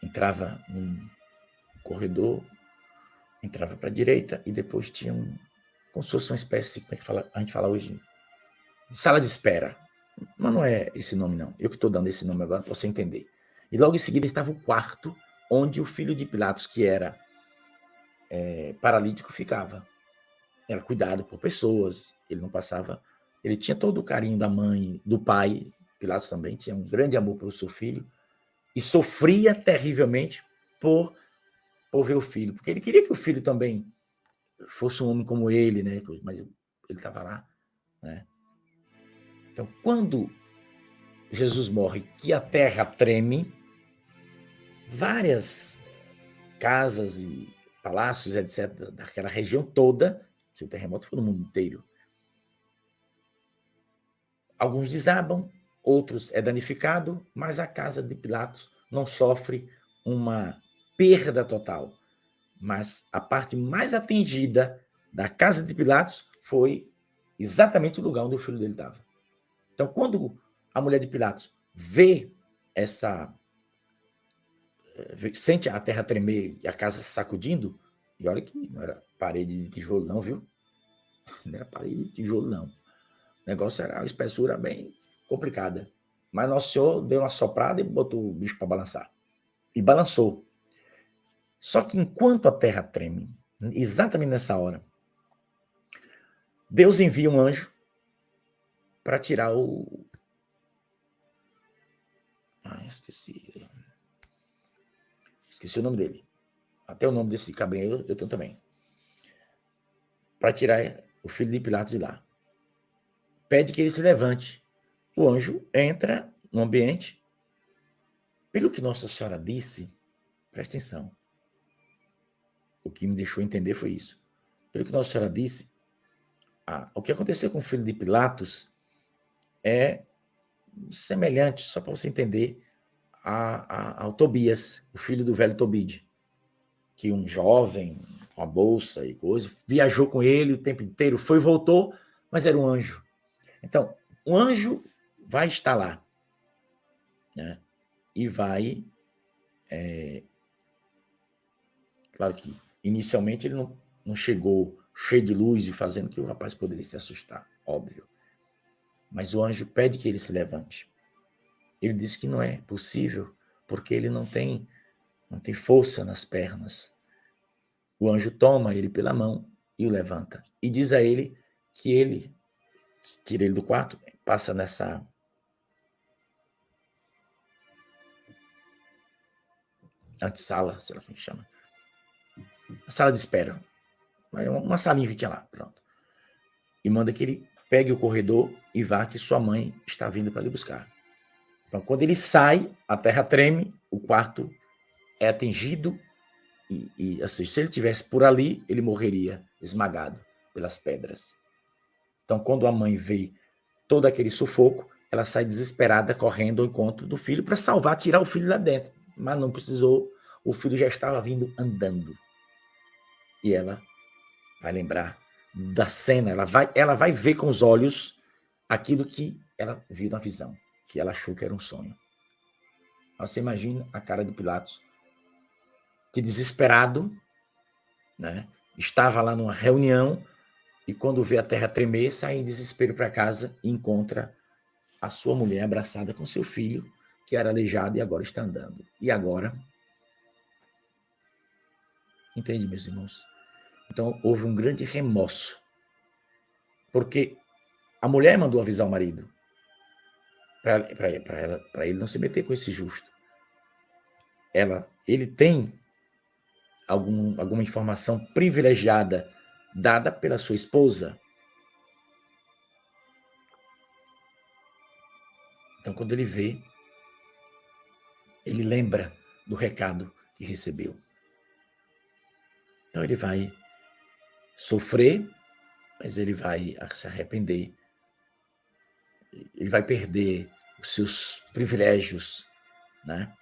entrava um corredor, entrava para a direita e depois tinha como se fosse uma espécie, como é que a gente fala hoje, de sala de espera. Mas não é esse nome, não. Eu que estou dando esse nome agora para você entender. E logo em seguida estava o quarto onde o filho de Pilatos, que era paralítico, ficava. Era cuidado por pessoas, ele não passava... Ele tinha todo o carinho da mãe, do pai. Pilatos também tinha um grande amor pelo seu filho e sofria terrivelmente por ver o filho, porque ele queria que o filho também fosse um homem como ele, né? Mas ele estava lá, né? Então, quando Jesus morre, que a terra treme, várias casas e palácios, etc., daquela região toda, se o terremoto for no mundo inteiro, alguns desabam, outros é danificado, mas a casa de Pilatos não sofre uma perda total. Mas a parte mais atingida da casa de Pilatos foi exatamente o lugar onde o filho dele estava. Então, quando a mulher de Pilatos vê sente a terra tremer e a casa se sacudindo, e olha que não era parede de tijolo não, viu? Não era parede de tijolo não. O negócio era uma espessura bem complicada. Mas Nosso Senhor deu uma soprada e botou o bicho para balançar. E balançou. Só que enquanto a terra treme, exatamente nessa hora, Deus envia um anjo para tirar o... Esqueci o nome dele. Até o nome desse cabrinho eu tenho também. Para tirar o filho de Pilatos de lá. Pede que ele se levante. O anjo entra no ambiente. Pelo que Nossa Senhora disse, presta atenção. O que me deixou entender foi isso. Pelo que Nossa Senhora disse, o que aconteceu com o filho de Pilatos é semelhante, só para você entender, ao Tobias, o filho do velho Tobide, que um jovem com a bolsa e coisa, viajou com ele o tempo inteiro, foi e voltou, mas era um anjo. Então, o anjo vai estar lá. né? E vai... Claro que, inicialmente, ele não chegou cheio de luz e fazendo que o rapaz poderia se assustar, óbvio. Mas o anjo pede que ele se levante. Ele diz que não é possível, porque ele não tem força nas pernas. O anjo toma ele pela mão e o levanta. E diz a ele que ele tira ele do quarto, passa nessa antessala, sei lá como chama. A sala de espera. Uma salinha que tinha lá, pronto. E manda que ele pegue o corredor e vá, que sua mãe está vindo para lhe buscar. Então, quando ele sai, a terra treme, o quarto é atingido e assim, se ele tivesse por ali, ele morreria esmagado pelas pedras. Então, quando a mãe vê todo aquele sufoco, ela sai desesperada, correndo ao encontro do filho para salvar, tirar o filho lá dentro. Mas não precisou, o filho já estava vindo andando. E ela vai lembrar da cena, ela vai ver com os olhos aquilo que ela viu na visão, que ela achou que era um sonho. Você imagina a cara do Pilatos, que desesperado, né? Estava lá numa reunião e quando vê a terra tremer, sai em desespero para casa e encontra a sua mulher abraçada com seu filho, que era aleijado e agora está andando. E agora? Entende, meus irmãos? Então, houve um grande remorso, porque a mulher mandou avisar o marido para ele não se meter com esse justo. Ele tem alguma informação privilegiada dada pela sua esposa. Então, quando ele vê, ele lembra do recado que recebeu. Então, ele vai sofrer, mas ele vai se arrepender. Ele vai perder os seus privilégios, né?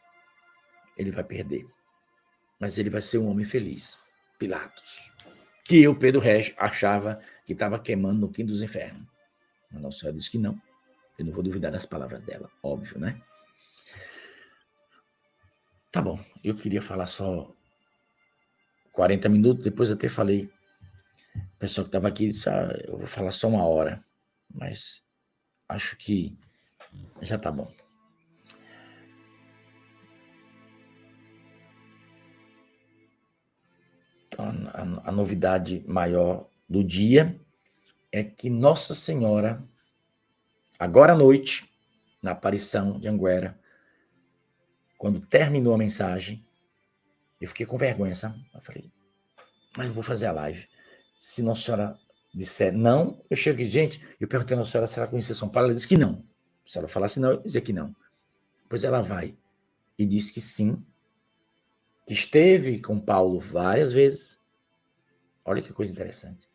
Ele vai perder. Mas ele vai ser um homem feliz. Pilatos. Que eu, Pedro Reis, achava que estava queimando no quinto dos infernos. Mas Nossa Senhora disse que não. Eu não vou duvidar das palavras dela, óbvio, né? Tá bom, eu queria falar só 40 minutos, depois até falei. O pessoal que estava aqui disse, eu vou falar só 1 hora. Mas acho que já tá bom. Então, a novidade maior do dia é que Nossa Senhora, agora à noite, na aparição de Anguera, quando terminou a mensagem, eu fiquei com vergonha, sabe? Eu falei, mas eu vou fazer a live. Se Nossa Senhora disser não, eu chego aqui, gente, eu perguntei a Nossa Senhora se ela conhecia São Paulo, ela disse que não. Se ela falasse não, eu dizia que não. Pois ela vai e diz que sim, que esteve com Paulo várias vezes. Olha que coisa interessante.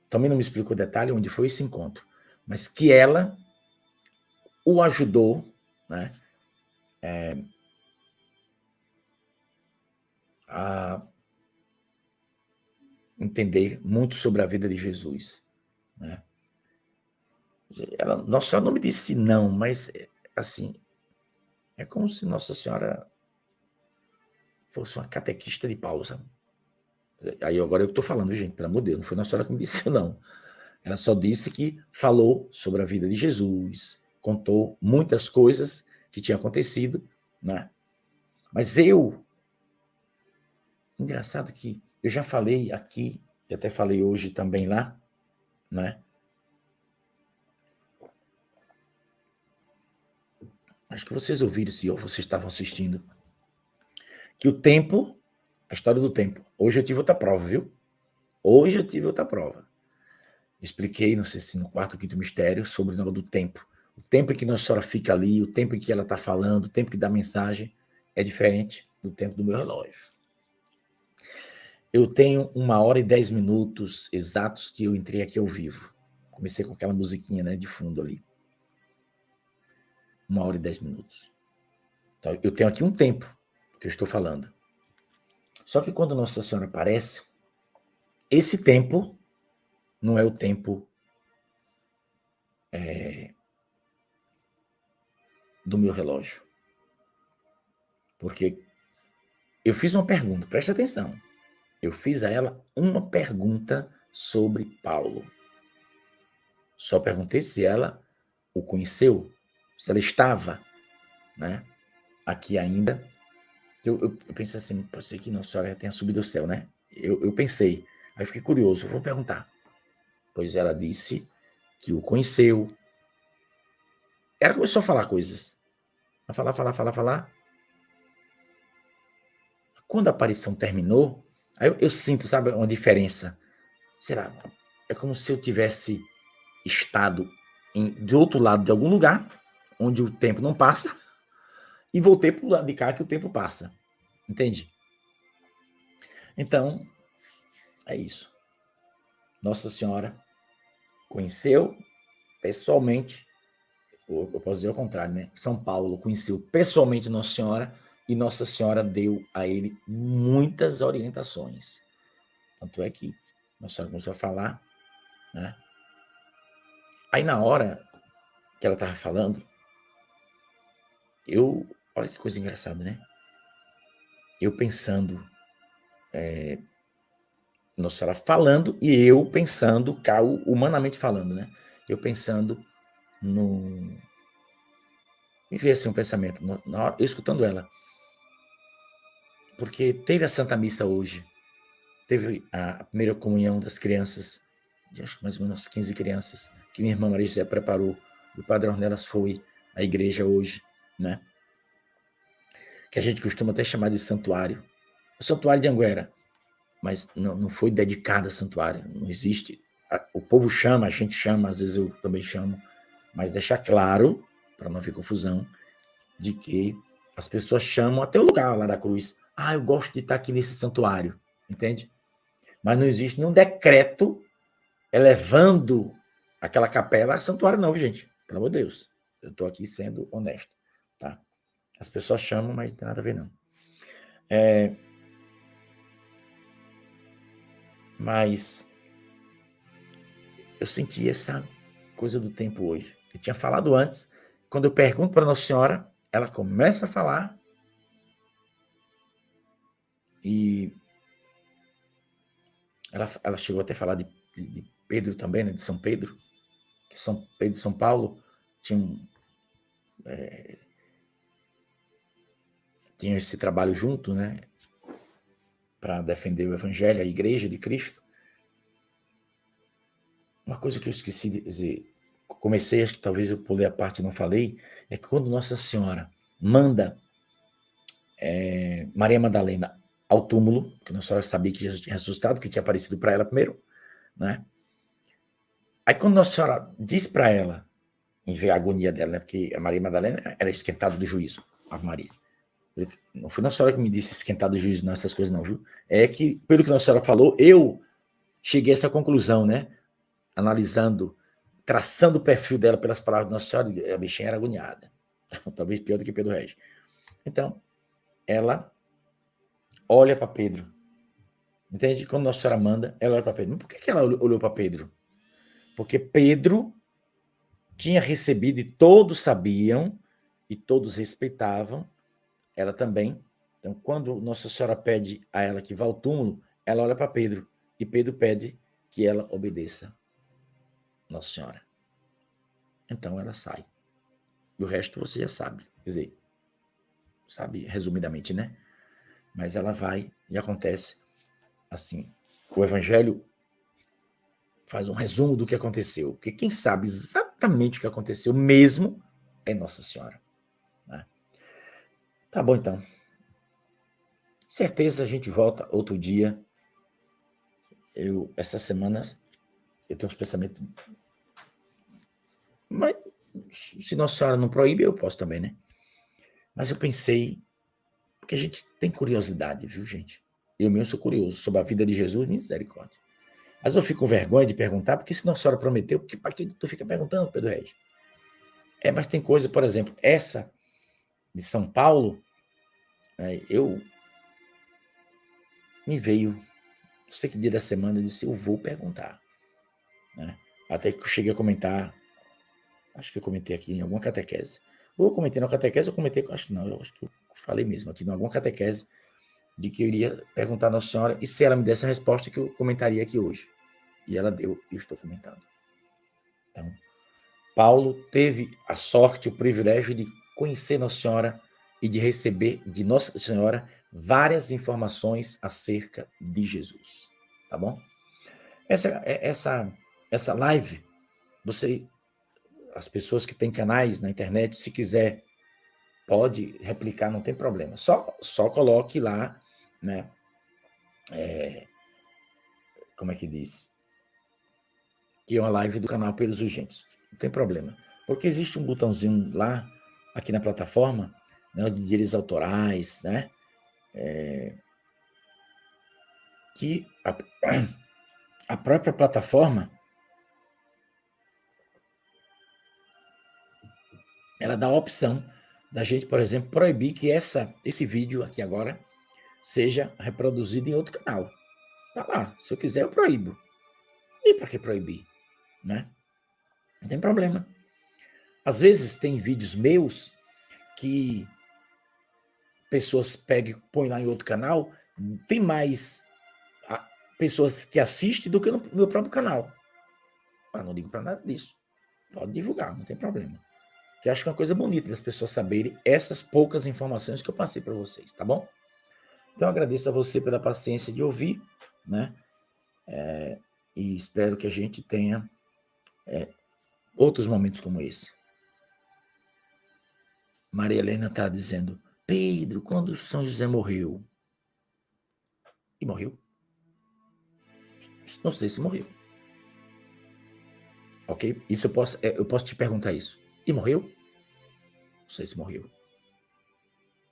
Também não me explicou detalhe onde foi esse encontro, mas que ela o ajudou, né, a entender muito sobre a vida de Jesus, né? Nossa Senhora não me disse não, mas assim, é como se Nossa Senhora fosse uma catequista de Paulo, sabe? Aí agora eu estou falando, gente, pelo amor de Deus, não foi Nossa Senhora que me disse não. Ela só disse que falou sobre a vida de Jesus, contou muitas coisas que tinham acontecido, né? Mas engraçado que eu já falei aqui, e até falei hoje também lá, né? Acho que vocês ouviram, se vocês estavam assistindo, que o tempo, a história do tempo. Hoje eu tive outra prova, viu? Hoje eu tive outra prova. Expliquei, não sei se no quarto ou quinto mistério, sobre o negócio do tempo. O tempo em que Nossa Senhora fica ali, o tempo em que ela está falando, o tempo que dá mensagem, é diferente do tempo do meu relógio. Eu tenho 1 hora e 10 minutos exatos que eu entrei aqui ao vivo. Comecei com aquela musiquinha, né, de fundo ali. 1 hora e 10 minutos. Então, eu tenho aqui um tempo que eu estou falando. Só que quando Nossa Senhora aparece, esse tempo não é o tempo do meu relógio. Porque eu fiz uma pergunta, presta atenção. Eu fiz a ela uma pergunta sobre Paulo. Só perguntei se ela o conheceu, se ela estava, né, aqui ainda. Eu pensei assim, pode ser que Nossa Senhora já tenha subido ao céu, né? Eu pensei, aí fiquei curioso, vou perguntar. Pois ela disse que o conheceu. Ela começou a falar coisas. A falar. Quando a aparição terminou, aí eu sinto, sabe, uma diferença. Sei lá, é como se eu tivesse estado do outro lado de algum lugar, onde o tempo não passa, e voltei para o lado de cá que o tempo passa. Entende? Então, é isso. Nossa Senhora conheceu pessoalmente, ou eu posso dizer ao contrário, né? São Paulo conheceu pessoalmente Nossa Senhora e Nossa Senhora deu a ele muitas orientações. Tanto é que Nossa Senhora começou a falar, né? Aí na hora que ela estava falando, olha que coisa engraçada, né? Eu pensando, Nossa Senhora falando e eu pensando, humanamente falando, né? Eu pensando no... Me veio assim um pensamento, na hora, eu escutando ela. Porque teve a Santa Missa hoje, teve a primeira comunhão das crianças, de acho que mais ou menos 15 crianças, que minha irmã Maria José preparou. O Padre Ornelas foi à igreja hoje, né? Que a gente costuma até chamar de santuário. O santuário de Anguera, mas não foi dedicado a santuário, não existe. O povo chama, a gente chama, às vezes eu também chamo, mas deixar claro, para não haver confusão, de que as pessoas chamam até o lugar lá da cruz. Ah, eu gosto de estar aqui nesse santuário, entende? Mas não existe nenhum decreto elevando aquela capela a santuário, não, gente. Pelo amor de Deus. Eu estou aqui sendo honesto, tá? As pessoas chamam, mas não tem nada a ver, não. Mas eu senti essa coisa do tempo hoje. Eu tinha falado antes, quando eu pergunto para Nossa Senhora, ela começa a falar e ela chegou até a falar de Pedro também, né, de São Pedro, que São Pedro e São Paulo tinham esse trabalho junto, né, para defender o Evangelho, a Igreja de Cristo. Uma coisa que eu esqueci de dizer, comecei, acho que talvez eu pulei a parte e não falei, é que quando Nossa Senhora manda Maria Madalena ao túmulo, que Nossa Senhora sabia que Jesus tinha ressuscitado, que tinha aparecido para ela primeiro, né? Aí quando Nossa Senhora diz para ela, em ver a agonia dela, né? Porque a Maria Madalena era esquentada do juízo, a Maria. Não foi Nossa Senhora que me disse esquentar do juízo, não, essas coisas não, viu? É que, pelo que Nossa Senhora falou, eu cheguei a essa conclusão, né? Analisando, traçando o perfil dela pelas palavras de Nossa Senhora, a bichinha era agoniada. Talvez pior do que Pedro Regis. Então, ela olha para Pedro. Entende? Quando Nossa Senhora manda, ela olha para Pedro. Mas por que ela olhou para Pedro? Porque Pedro tinha recebido, e todos sabiam, e todos respeitavam, ela também. Então, quando Nossa Senhora pede a ela que vá ao túmulo, ela olha para Pedro, e Pedro pede que ela obedeça Nossa Senhora. Então, ela sai. E o resto você já sabe. Quer dizer, sabe resumidamente, né? Mas ela vai e acontece assim. O Evangelho faz um resumo do que aconteceu, porque quem sabe exatamente o que aconteceu mesmo é Nossa Senhora. Né? Tá bom, então. Certeza a gente volta outro dia. Essa semana, eu tenho uns pensamentos... Mas se Nossa Senhora não proíbe, eu posso também, né? Mas eu pensei, porque a gente tem curiosidade, viu, gente? Eu mesmo sou curioso sobre a vida de Jesus, misericórdia. Mas eu fico com vergonha de perguntar, porque se Nossa Senhora prometeu, para que tu fica perguntando, Pedro Reis? Mas tem coisa, por exemplo, essa de São Paulo, eu me veio, não sei que dia da semana, eu disse, eu vou perguntar. Né? Até que eu cheguei a comentar, acho que eu comentei aqui em alguma catequese, Ou eu comentei na catequese, eu comentei, acho que não, eu acho que eu falei mesmo aqui em alguma catequese, de que eu iria perguntar a Nossa Senhora, e se ela me desse a resposta, que eu comentaria aqui hoje. E ela deu, e eu estou comentando. Então, Paulo teve a sorte, o privilégio de conhecer Nossa Senhora e de receber de Nossa Senhora várias informações acerca de Jesus. Tá bom? Essa live, as pessoas que têm canais na internet, se quiser, pode replicar, não tem problema. Só coloque lá, né? Como é que diz? Que é uma live do canal Pelos Urgentes. Não tem problema. Porque existe um botãozinho lá, aqui na plataforma, né, de direitos autorais, né? Que a própria plataforma, ela dá a opção da gente, por exemplo, proibir que esse vídeo aqui agora seja reproduzido em outro canal. Tá lá, se eu quiser eu proíbo. E para que proibir, né? Não tem problema. Às vezes tem vídeos meus que pessoas pegam e põem lá em outro canal, tem mais pessoas que assistem do que no meu próprio canal. Mas não ligo para nada disso. Pode divulgar, não tem problema. Que acho que é uma coisa bonita das pessoas saberem essas poucas informações que eu passei para vocês, tá bom? Então eu agradeço a você pela paciência de ouvir, né? E espero que a gente tenha outros momentos como esse. Maria Helena está dizendo, Pedro, quando São José morreu? E morreu? Não sei se morreu. Ok? Isso eu posso te perguntar isso. E morreu? Não sei se morreu.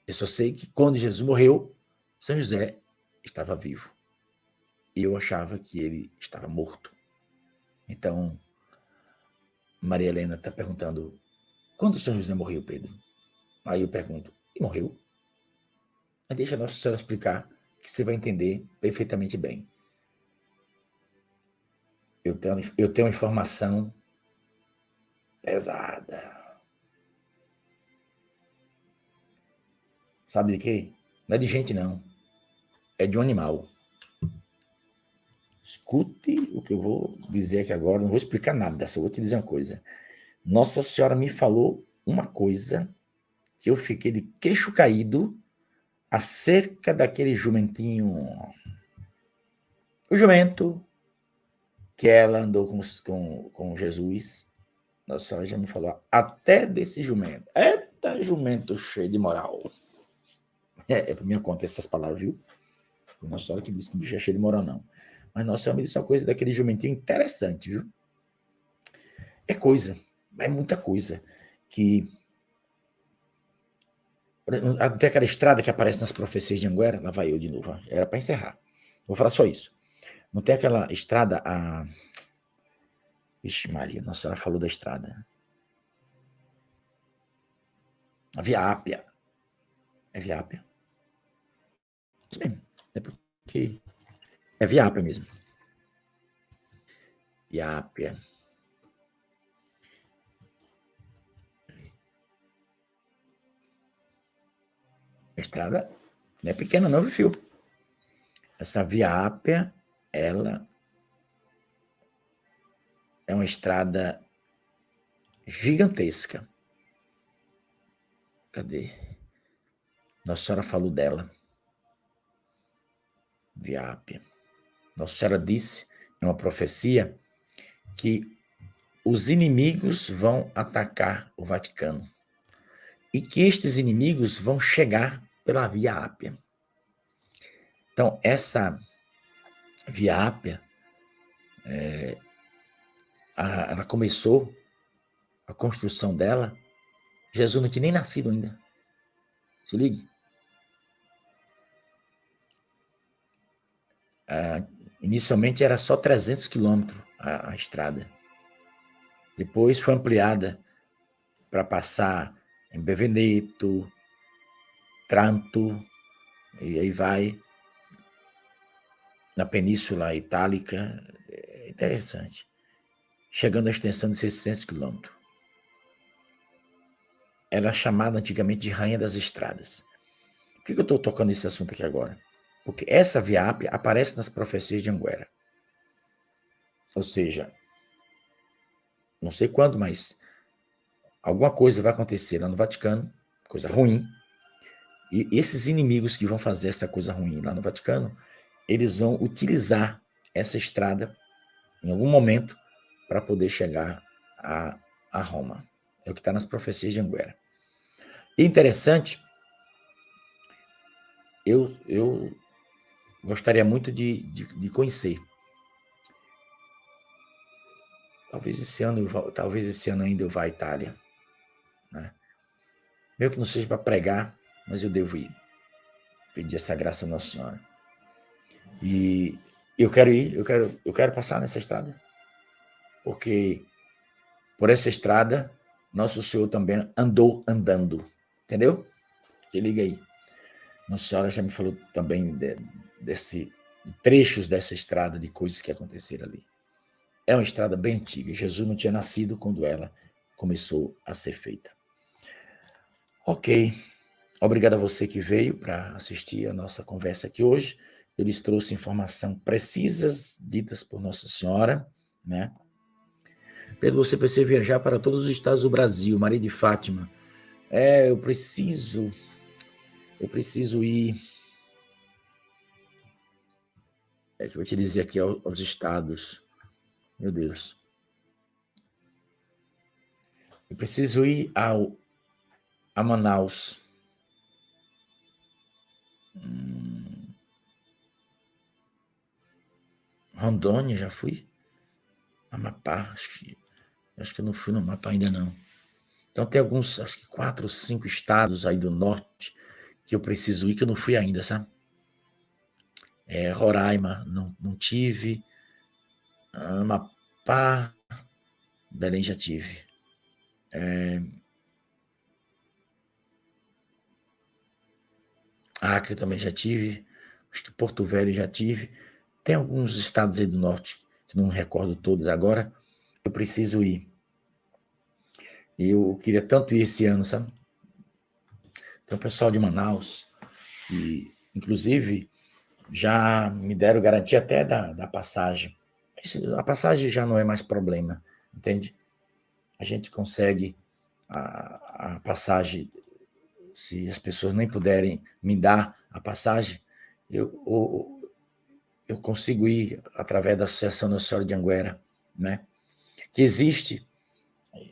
Eu só sei que quando Jesus morreu, São José estava vivo. E eu achava que ele estava morto. Então, Maria Helena está perguntando, quando São José morreu, Pedro? Aí eu pergunto, e morreu? Mas deixa a Nossa Senhora explicar, que você vai entender perfeitamente bem. Eu tenho informação pesada. Sabe de quê? Não é de gente, não. É de um animal. Escute o que eu vou dizer aqui agora. Não vou explicar nada, só vou te dizer uma coisa. Nossa Senhora me falou uma coisa que eu fiquei de queixo caído acerca daquele jumentinho. O jumento que ela andou com Jesus. Nossa Senhora já me falou até desse jumento. Eita, jumento cheio de moral. É por minha conta essas palavras, viu? Nossa Senhora que disse que o bicho é cheio de moral, não. Mas Nossa Senhora me disse uma coisa daquele jumentinho interessante, viu? É coisa, é muita coisa. Que tem aquela estrada que aparece nas profecias de Anguera, lá vai eu de novo, era para encerrar. Vou falar só isso. Não tem aquela estrada, Vixe Maria, Nossa Senhora falou da estrada. A Via Ápia. É Via Ápia? Isso mesmo. É porque... É Via Ápia mesmo. Via Ápia. A estrada não é pequena não, viu, filho? Essa Via Ápia, ela é uma estrada gigantesca. Cadê? Nossa Senhora falou dela. Via Ápia. Nossa Senhora disse, em uma profecia, que os inimigos vão atacar o Vaticano e que estes inimigos vão chegar pela Via Ápia. Então, essa Via Ápia, ela começou a construção dela, Jesus não tinha nem nascido ainda. Se ligue. Inicialmente era só 300 quilômetros a estrada. Depois foi ampliada para passar em Beveneto, Tranto, e aí vai na Península Itálica. É interessante. Chegando à extensão de 600 quilômetros. era chamada antigamente de Rainha das Estradas. Por que eu estou tocando esse assunto aqui agora? Porque essa Via Ápia aparece nas profecias de Anguera. Ou seja, não sei quando, mas alguma coisa vai acontecer lá no Vaticano, coisa ruim, e esses inimigos que vão fazer essa coisa ruim lá no Vaticano, eles vão utilizar essa estrada em algum momento para poder chegar a Roma. É o que está nas profecias de Anguera. E interessante, eu gostaria muito de conhecer. Talvez esse ano ainda eu vá à Itália, né? Mesmo que não seja para pregar, mas eu devo ir. Pedir essa graça a Nossa Senhora. E eu quero ir, eu quero passar nessa estrada. Porque por essa estrada, Nosso Senhor também andou andando. Entendeu? Se liga aí. Nossa Senhora já me falou também de trechos dessa estrada, de coisas que aconteceram ali. É uma estrada bem antiga. Jesus não tinha nascido quando ela começou a ser feita. Ok. Obrigado a você que veio para assistir a nossa conversa aqui hoje. Eu lhes trouxe informações precisas ditas por Nossa Senhora, né? Pedro, você precisa viajar para todos os estados do Brasil, Maria de Fátima. Eu preciso ir. Que eu vou te dizer aqui aos estados. Meu Deus. Eu preciso ir a Manaus. Rondônia, já fui? Amapá, acho que eu não fui no Amapá ainda não. Então tem alguns, acho que 4 ou 5 estados aí do norte que eu preciso ir, que eu não fui ainda, sabe? Roraima, não tive. Amapá, Belém já tive. Acre também já tive. Acho que Porto Velho já tive. Tem alguns estados aí do norte, que não me recordo todos agora. Eu preciso ir. E eu queria tanto ir esse ano, sabe? Tem o pessoal de Manaus, que inclusive já me deram garantia até da passagem. A passagem já não é mais problema, entende? A gente consegue a passagem, se as pessoas nem puderem me dar a passagem, eu consigo ir através da Associação Nossa Senhora de Anguera, né? Que existe,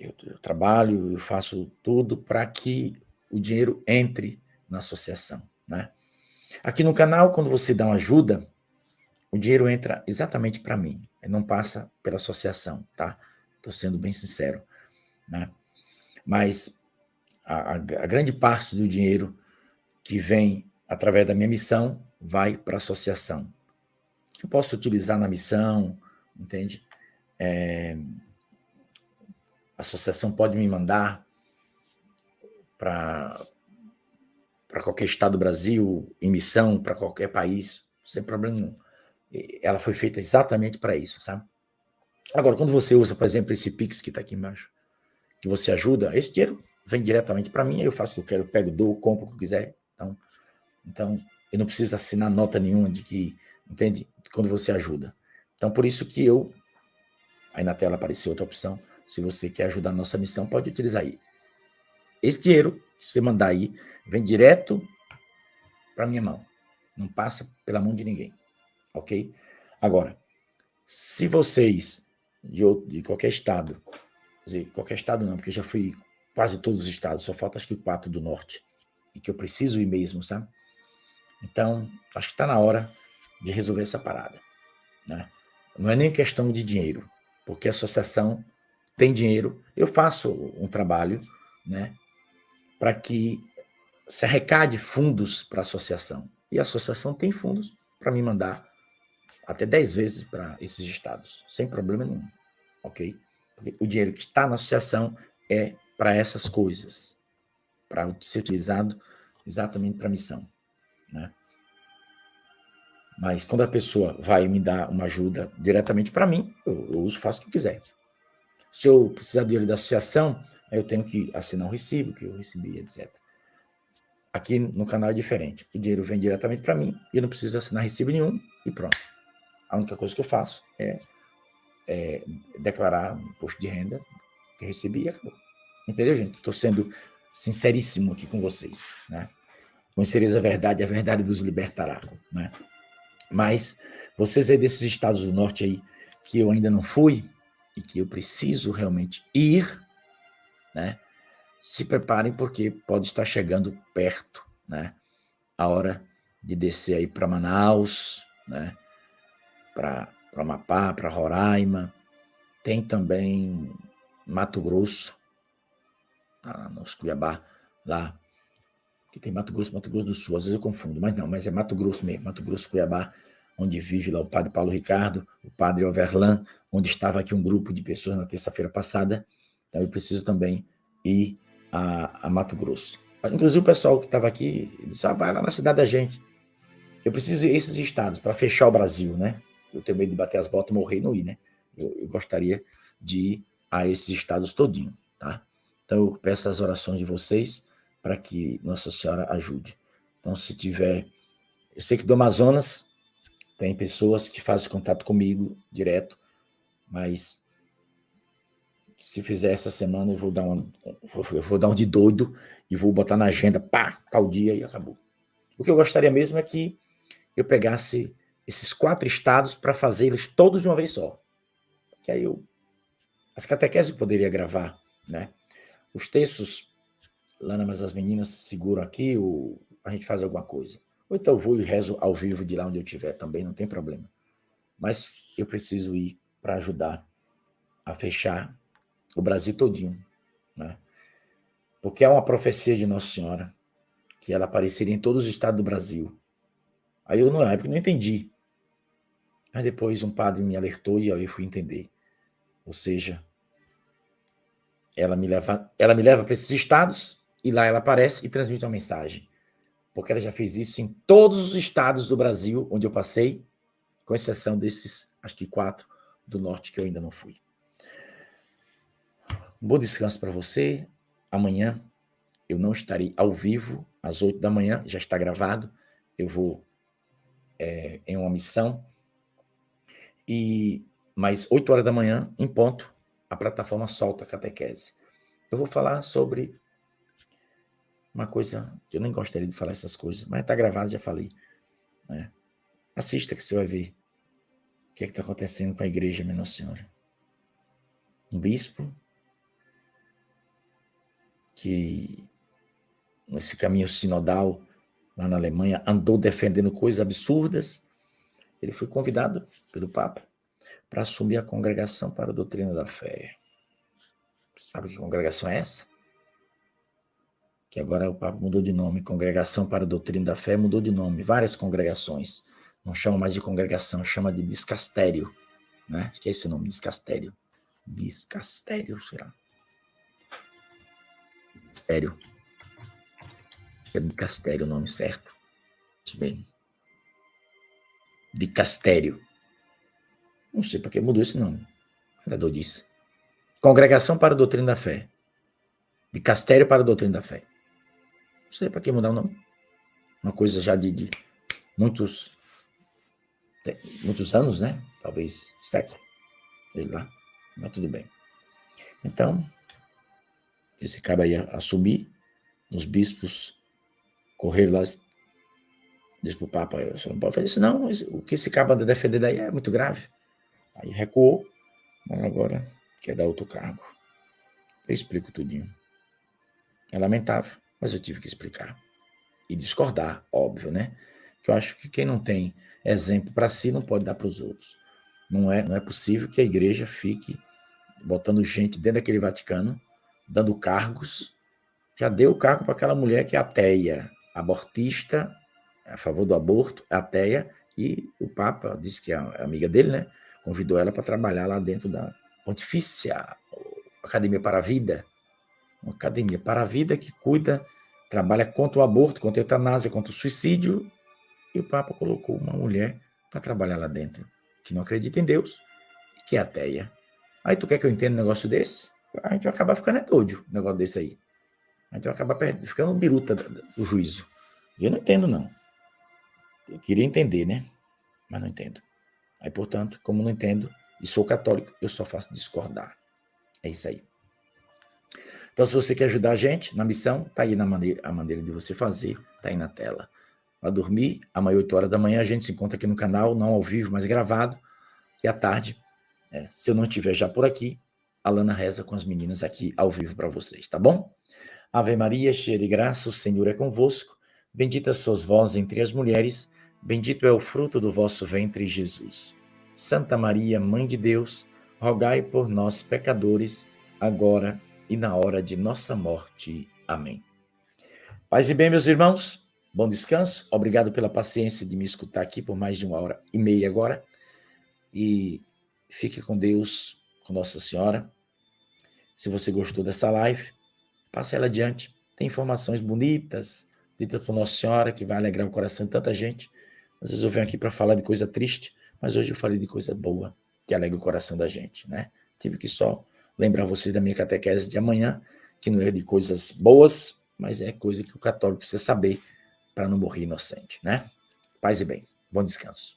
eu trabalho, eu faço tudo para que o dinheiro entre na associação, né? Aqui no canal, quando você dá uma ajuda, o dinheiro entra exatamente para mim, não passa pela associação, tá? Estou sendo bem sincero, né? Mas a grande parte do dinheiro que vem através da minha missão vai para a associação, que eu posso utilizar na missão, entende? A associação pode me mandar para qualquer estado do Brasil, em missão, para qualquer país, sem problema nenhum. Ela foi feita exatamente para isso, sabe? Agora, quando você usa, por exemplo, esse Pix que está aqui embaixo, que você ajuda, esse dinheiro vem diretamente para mim, aí eu faço o que eu quero, eu pego, dou, compro o que eu quiser. Então, eu não preciso assinar nota nenhuma de que, entende? Quando você ajuda. Então, por isso que aí na tela apareceu outra opção, se você quer ajudar a nossa missão, pode utilizar aí. Esse dinheiro que você mandar aí, vem direto para minha mão. Não passa pela mão de ninguém, ok? Agora, se vocês de qualquer estado, quer dizer, qualquer estado não, porque eu já fui quase todos os estados, só falta acho que 4 do norte, e que eu preciso ir mesmo, sabe? Então, acho que está na hora de resolver essa parada, né? Não é nem questão de dinheiro, porque a associação tem dinheiro, eu faço um trabalho, né, para que se arrecade fundos para a associação. E a associação tem fundos para me mandar até 10 vezes para esses estados, sem problema nenhum, ok? Porque o dinheiro que está na associação é para essas coisas, para ser utilizado exatamente para a missão, né? Mas quando a pessoa vai me dar uma ajuda diretamente para mim, eu uso, faço o que quiser. Se eu precisar do dinheiro da associação, Aí eu tenho que assinar um recibo que eu recebi, etc. Aqui no canal é diferente. O dinheiro vem diretamente para mim e eu não preciso assinar recibo nenhum e pronto. A única coisa que eu faço é declarar um imposto de renda que eu recebi e acabou. Entendeu, gente? Estou sendo sinceríssimo aqui com vocês, né? Conhecereis a verdade vos libertará, né? Mas vocês aí desses estados do norte aí, que eu ainda não fui e que eu preciso realmente ir, né? Se preparem porque pode estar chegando perto, né? A hora de descer aí para Manaus, né? Para Amapá, para Roraima. Tem também Mato Grosso, nos Cuiabá, lá. Que tem Mato Grosso do Sul, às vezes eu confundo, mas não, mas é Mato Grosso mesmo, Mato Grosso, Cuiabá, onde vive lá o padre Paulo Ricardo, o padre Overlan, onde estava aqui um grupo de pessoas na terça-feira passada. Então eu preciso também ir a Mato Grosso. Inclusive o pessoal que estava aqui disse, vai lá na cidade da gente. Eu preciso ir a esses estados para fechar o Brasil, né? Eu tenho medo de bater as botas, morrer e não ir, né? Eu gostaria de ir a esses estados todinho, tá? Então eu peço as orações de vocês para que Nossa Senhora ajude. Então se tiver... Eu sei que do Amazonas tem pessoas que fazem contato comigo direto, mas se fizer essa semana eu vou dar um de doido e vou botar na agenda, pá, tal dia e acabou. O que eu gostaria mesmo é que eu pegasse esses 4 estados para fazê-los todos de uma vez só. Que aí as catequeses eu poderia gravar, né? Os textos, Lana, mas as meninas seguram aqui, ou a gente faz alguma coisa. Ou então eu vou e rezo ao vivo de lá onde eu estiver, também não tem problema. Mas eu preciso ir para ajudar a fechar o Brasil todinho, né? Porque há uma profecia de Nossa Senhora, que ela apareceria em todos os estados do Brasil. Aí eu, na época, não entendi. Mas depois um padre me alertou e aí eu fui entender. Ou seja, ela me leva para esses estados e lá ela aparece e transmite uma mensagem. Porque ela já fez isso em todos os estados do Brasil onde eu passei, com exceção desses, acho que 4 do norte que eu ainda não fui. Um bom descanso para você. Amanhã eu não estarei ao vivo, às 8 da manhã, já está gravado. Eu vou em uma missão. E mais 8 horas da manhã, em ponto, a plataforma solta a catequese. Eu vou falar sobre uma coisa que eu nem gostaria de falar essas coisas, mas está gravado, já falei. Né? Assista que você vai ver o que está acontecendo com a igreja, minha Nossa Senhora. Um bispo que, nesse caminho sinodal, lá na Alemanha, andou defendendo coisas absurdas. Ele foi convidado pelo Papa para assumir a Congregação para a Doutrina da Fé. Sabe que congregação é essa? Que agora o Papa mudou de nome. Congregação para a Doutrina da Fé mudou de nome. Várias congregações. Não chama mais de congregação, chama de discastério. Né? Acho que é esse o nome, discastério. Discastério, será? Discastério. Acho que é dicastério o nome certo. Deixa eu ver. Dicastério. Não sei porque mudou esse nome. Nada doidice. Congregação para a Doutrina da Fé. Dicastério para a Doutrina da Fé. Não sei para que mudar o nome. Uma coisa já de muitos anos, né? Talvez século. Sei lá. Mas tudo bem. Então, esse cara ia assumir, os bispos correram lá, disse para o Papa, você não pode fazer isso não, o que esse cara anda defender daí é muito grave. Aí recuou, mas agora quer dar outro cargo. Eu explico tudinho. É lamentável, mas eu tive que explicar. E discordar, óbvio, né? Que eu acho que quem não tem exemplo para si não pode dar para os outros. Não é possível que a igreja fique botando gente dentro daquele Vaticano, dando cargos. Já deu o cargo para aquela mulher que é ateia, abortista, a favor do aborto, ateia, e o Papa disse que é amiga dele, né? Convidou ela para trabalhar lá dentro da Pontifícia Academia para a Vida, uma academia para a vida que trabalha contra o aborto, contra a eutanásia, contra o suicídio, e o Papa colocou uma mulher para trabalhar lá dentro, que não acredita em Deus e que é ateia. Aí tu quer que eu entenda um negócio desse? a gente vai acabar ficando doido, um negócio desse aí. A gente vai acabar ficando biruta do juízo. Eu não entendo, não. Eu queria entender, né? Mas não entendo. Aí, portanto, como não entendo e sou católico, eu só faço discordar. É isso aí. Então, se você quer ajudar a gente na missão, tá aí a maneira de você fazer, tá aí na tela. Vai dormir, amanhã, 8 horas da manhã, a gente se encontra aqui no canal, não ao vivo, mas gravado. E à tarde, se eu não estiver já por aqui, a Lana reza com as meninas aqui ao vivo para vocês, tá bom? Ave Maria, cheia de graça, o Senhor é convosco. Bendita sois vós entre as mulheres, bendito é o fruto do vosso ventre, Jesus. Santa Maria, Mãe de Deus, rogai por nós, pecadores, agora e na hora de nossa morte. Amém. Paz e bem, meus irmãos, bom descanso. Obrigado pela paciência de me escutar aqui por mais de 1h30 agora. E fique com Deus, com Nossa Senhora. Se você gostou dessa live, passe ela adiante. Tem informações bonitas, ditas por Nossa Senhora, que vai alegrar o coração de tanta gente. Às vezes eu venho aqui para falar de coisa triste, mas hoje eu falei de coisa boa, que alegra o coração da gente, né? Tive que só lembrar vocês da minha catequese de amanhã, que não é de coisas boas, mas é coisa que o católico precisa saber para não morrer inocente, né? Paz e bem. Bom descanso.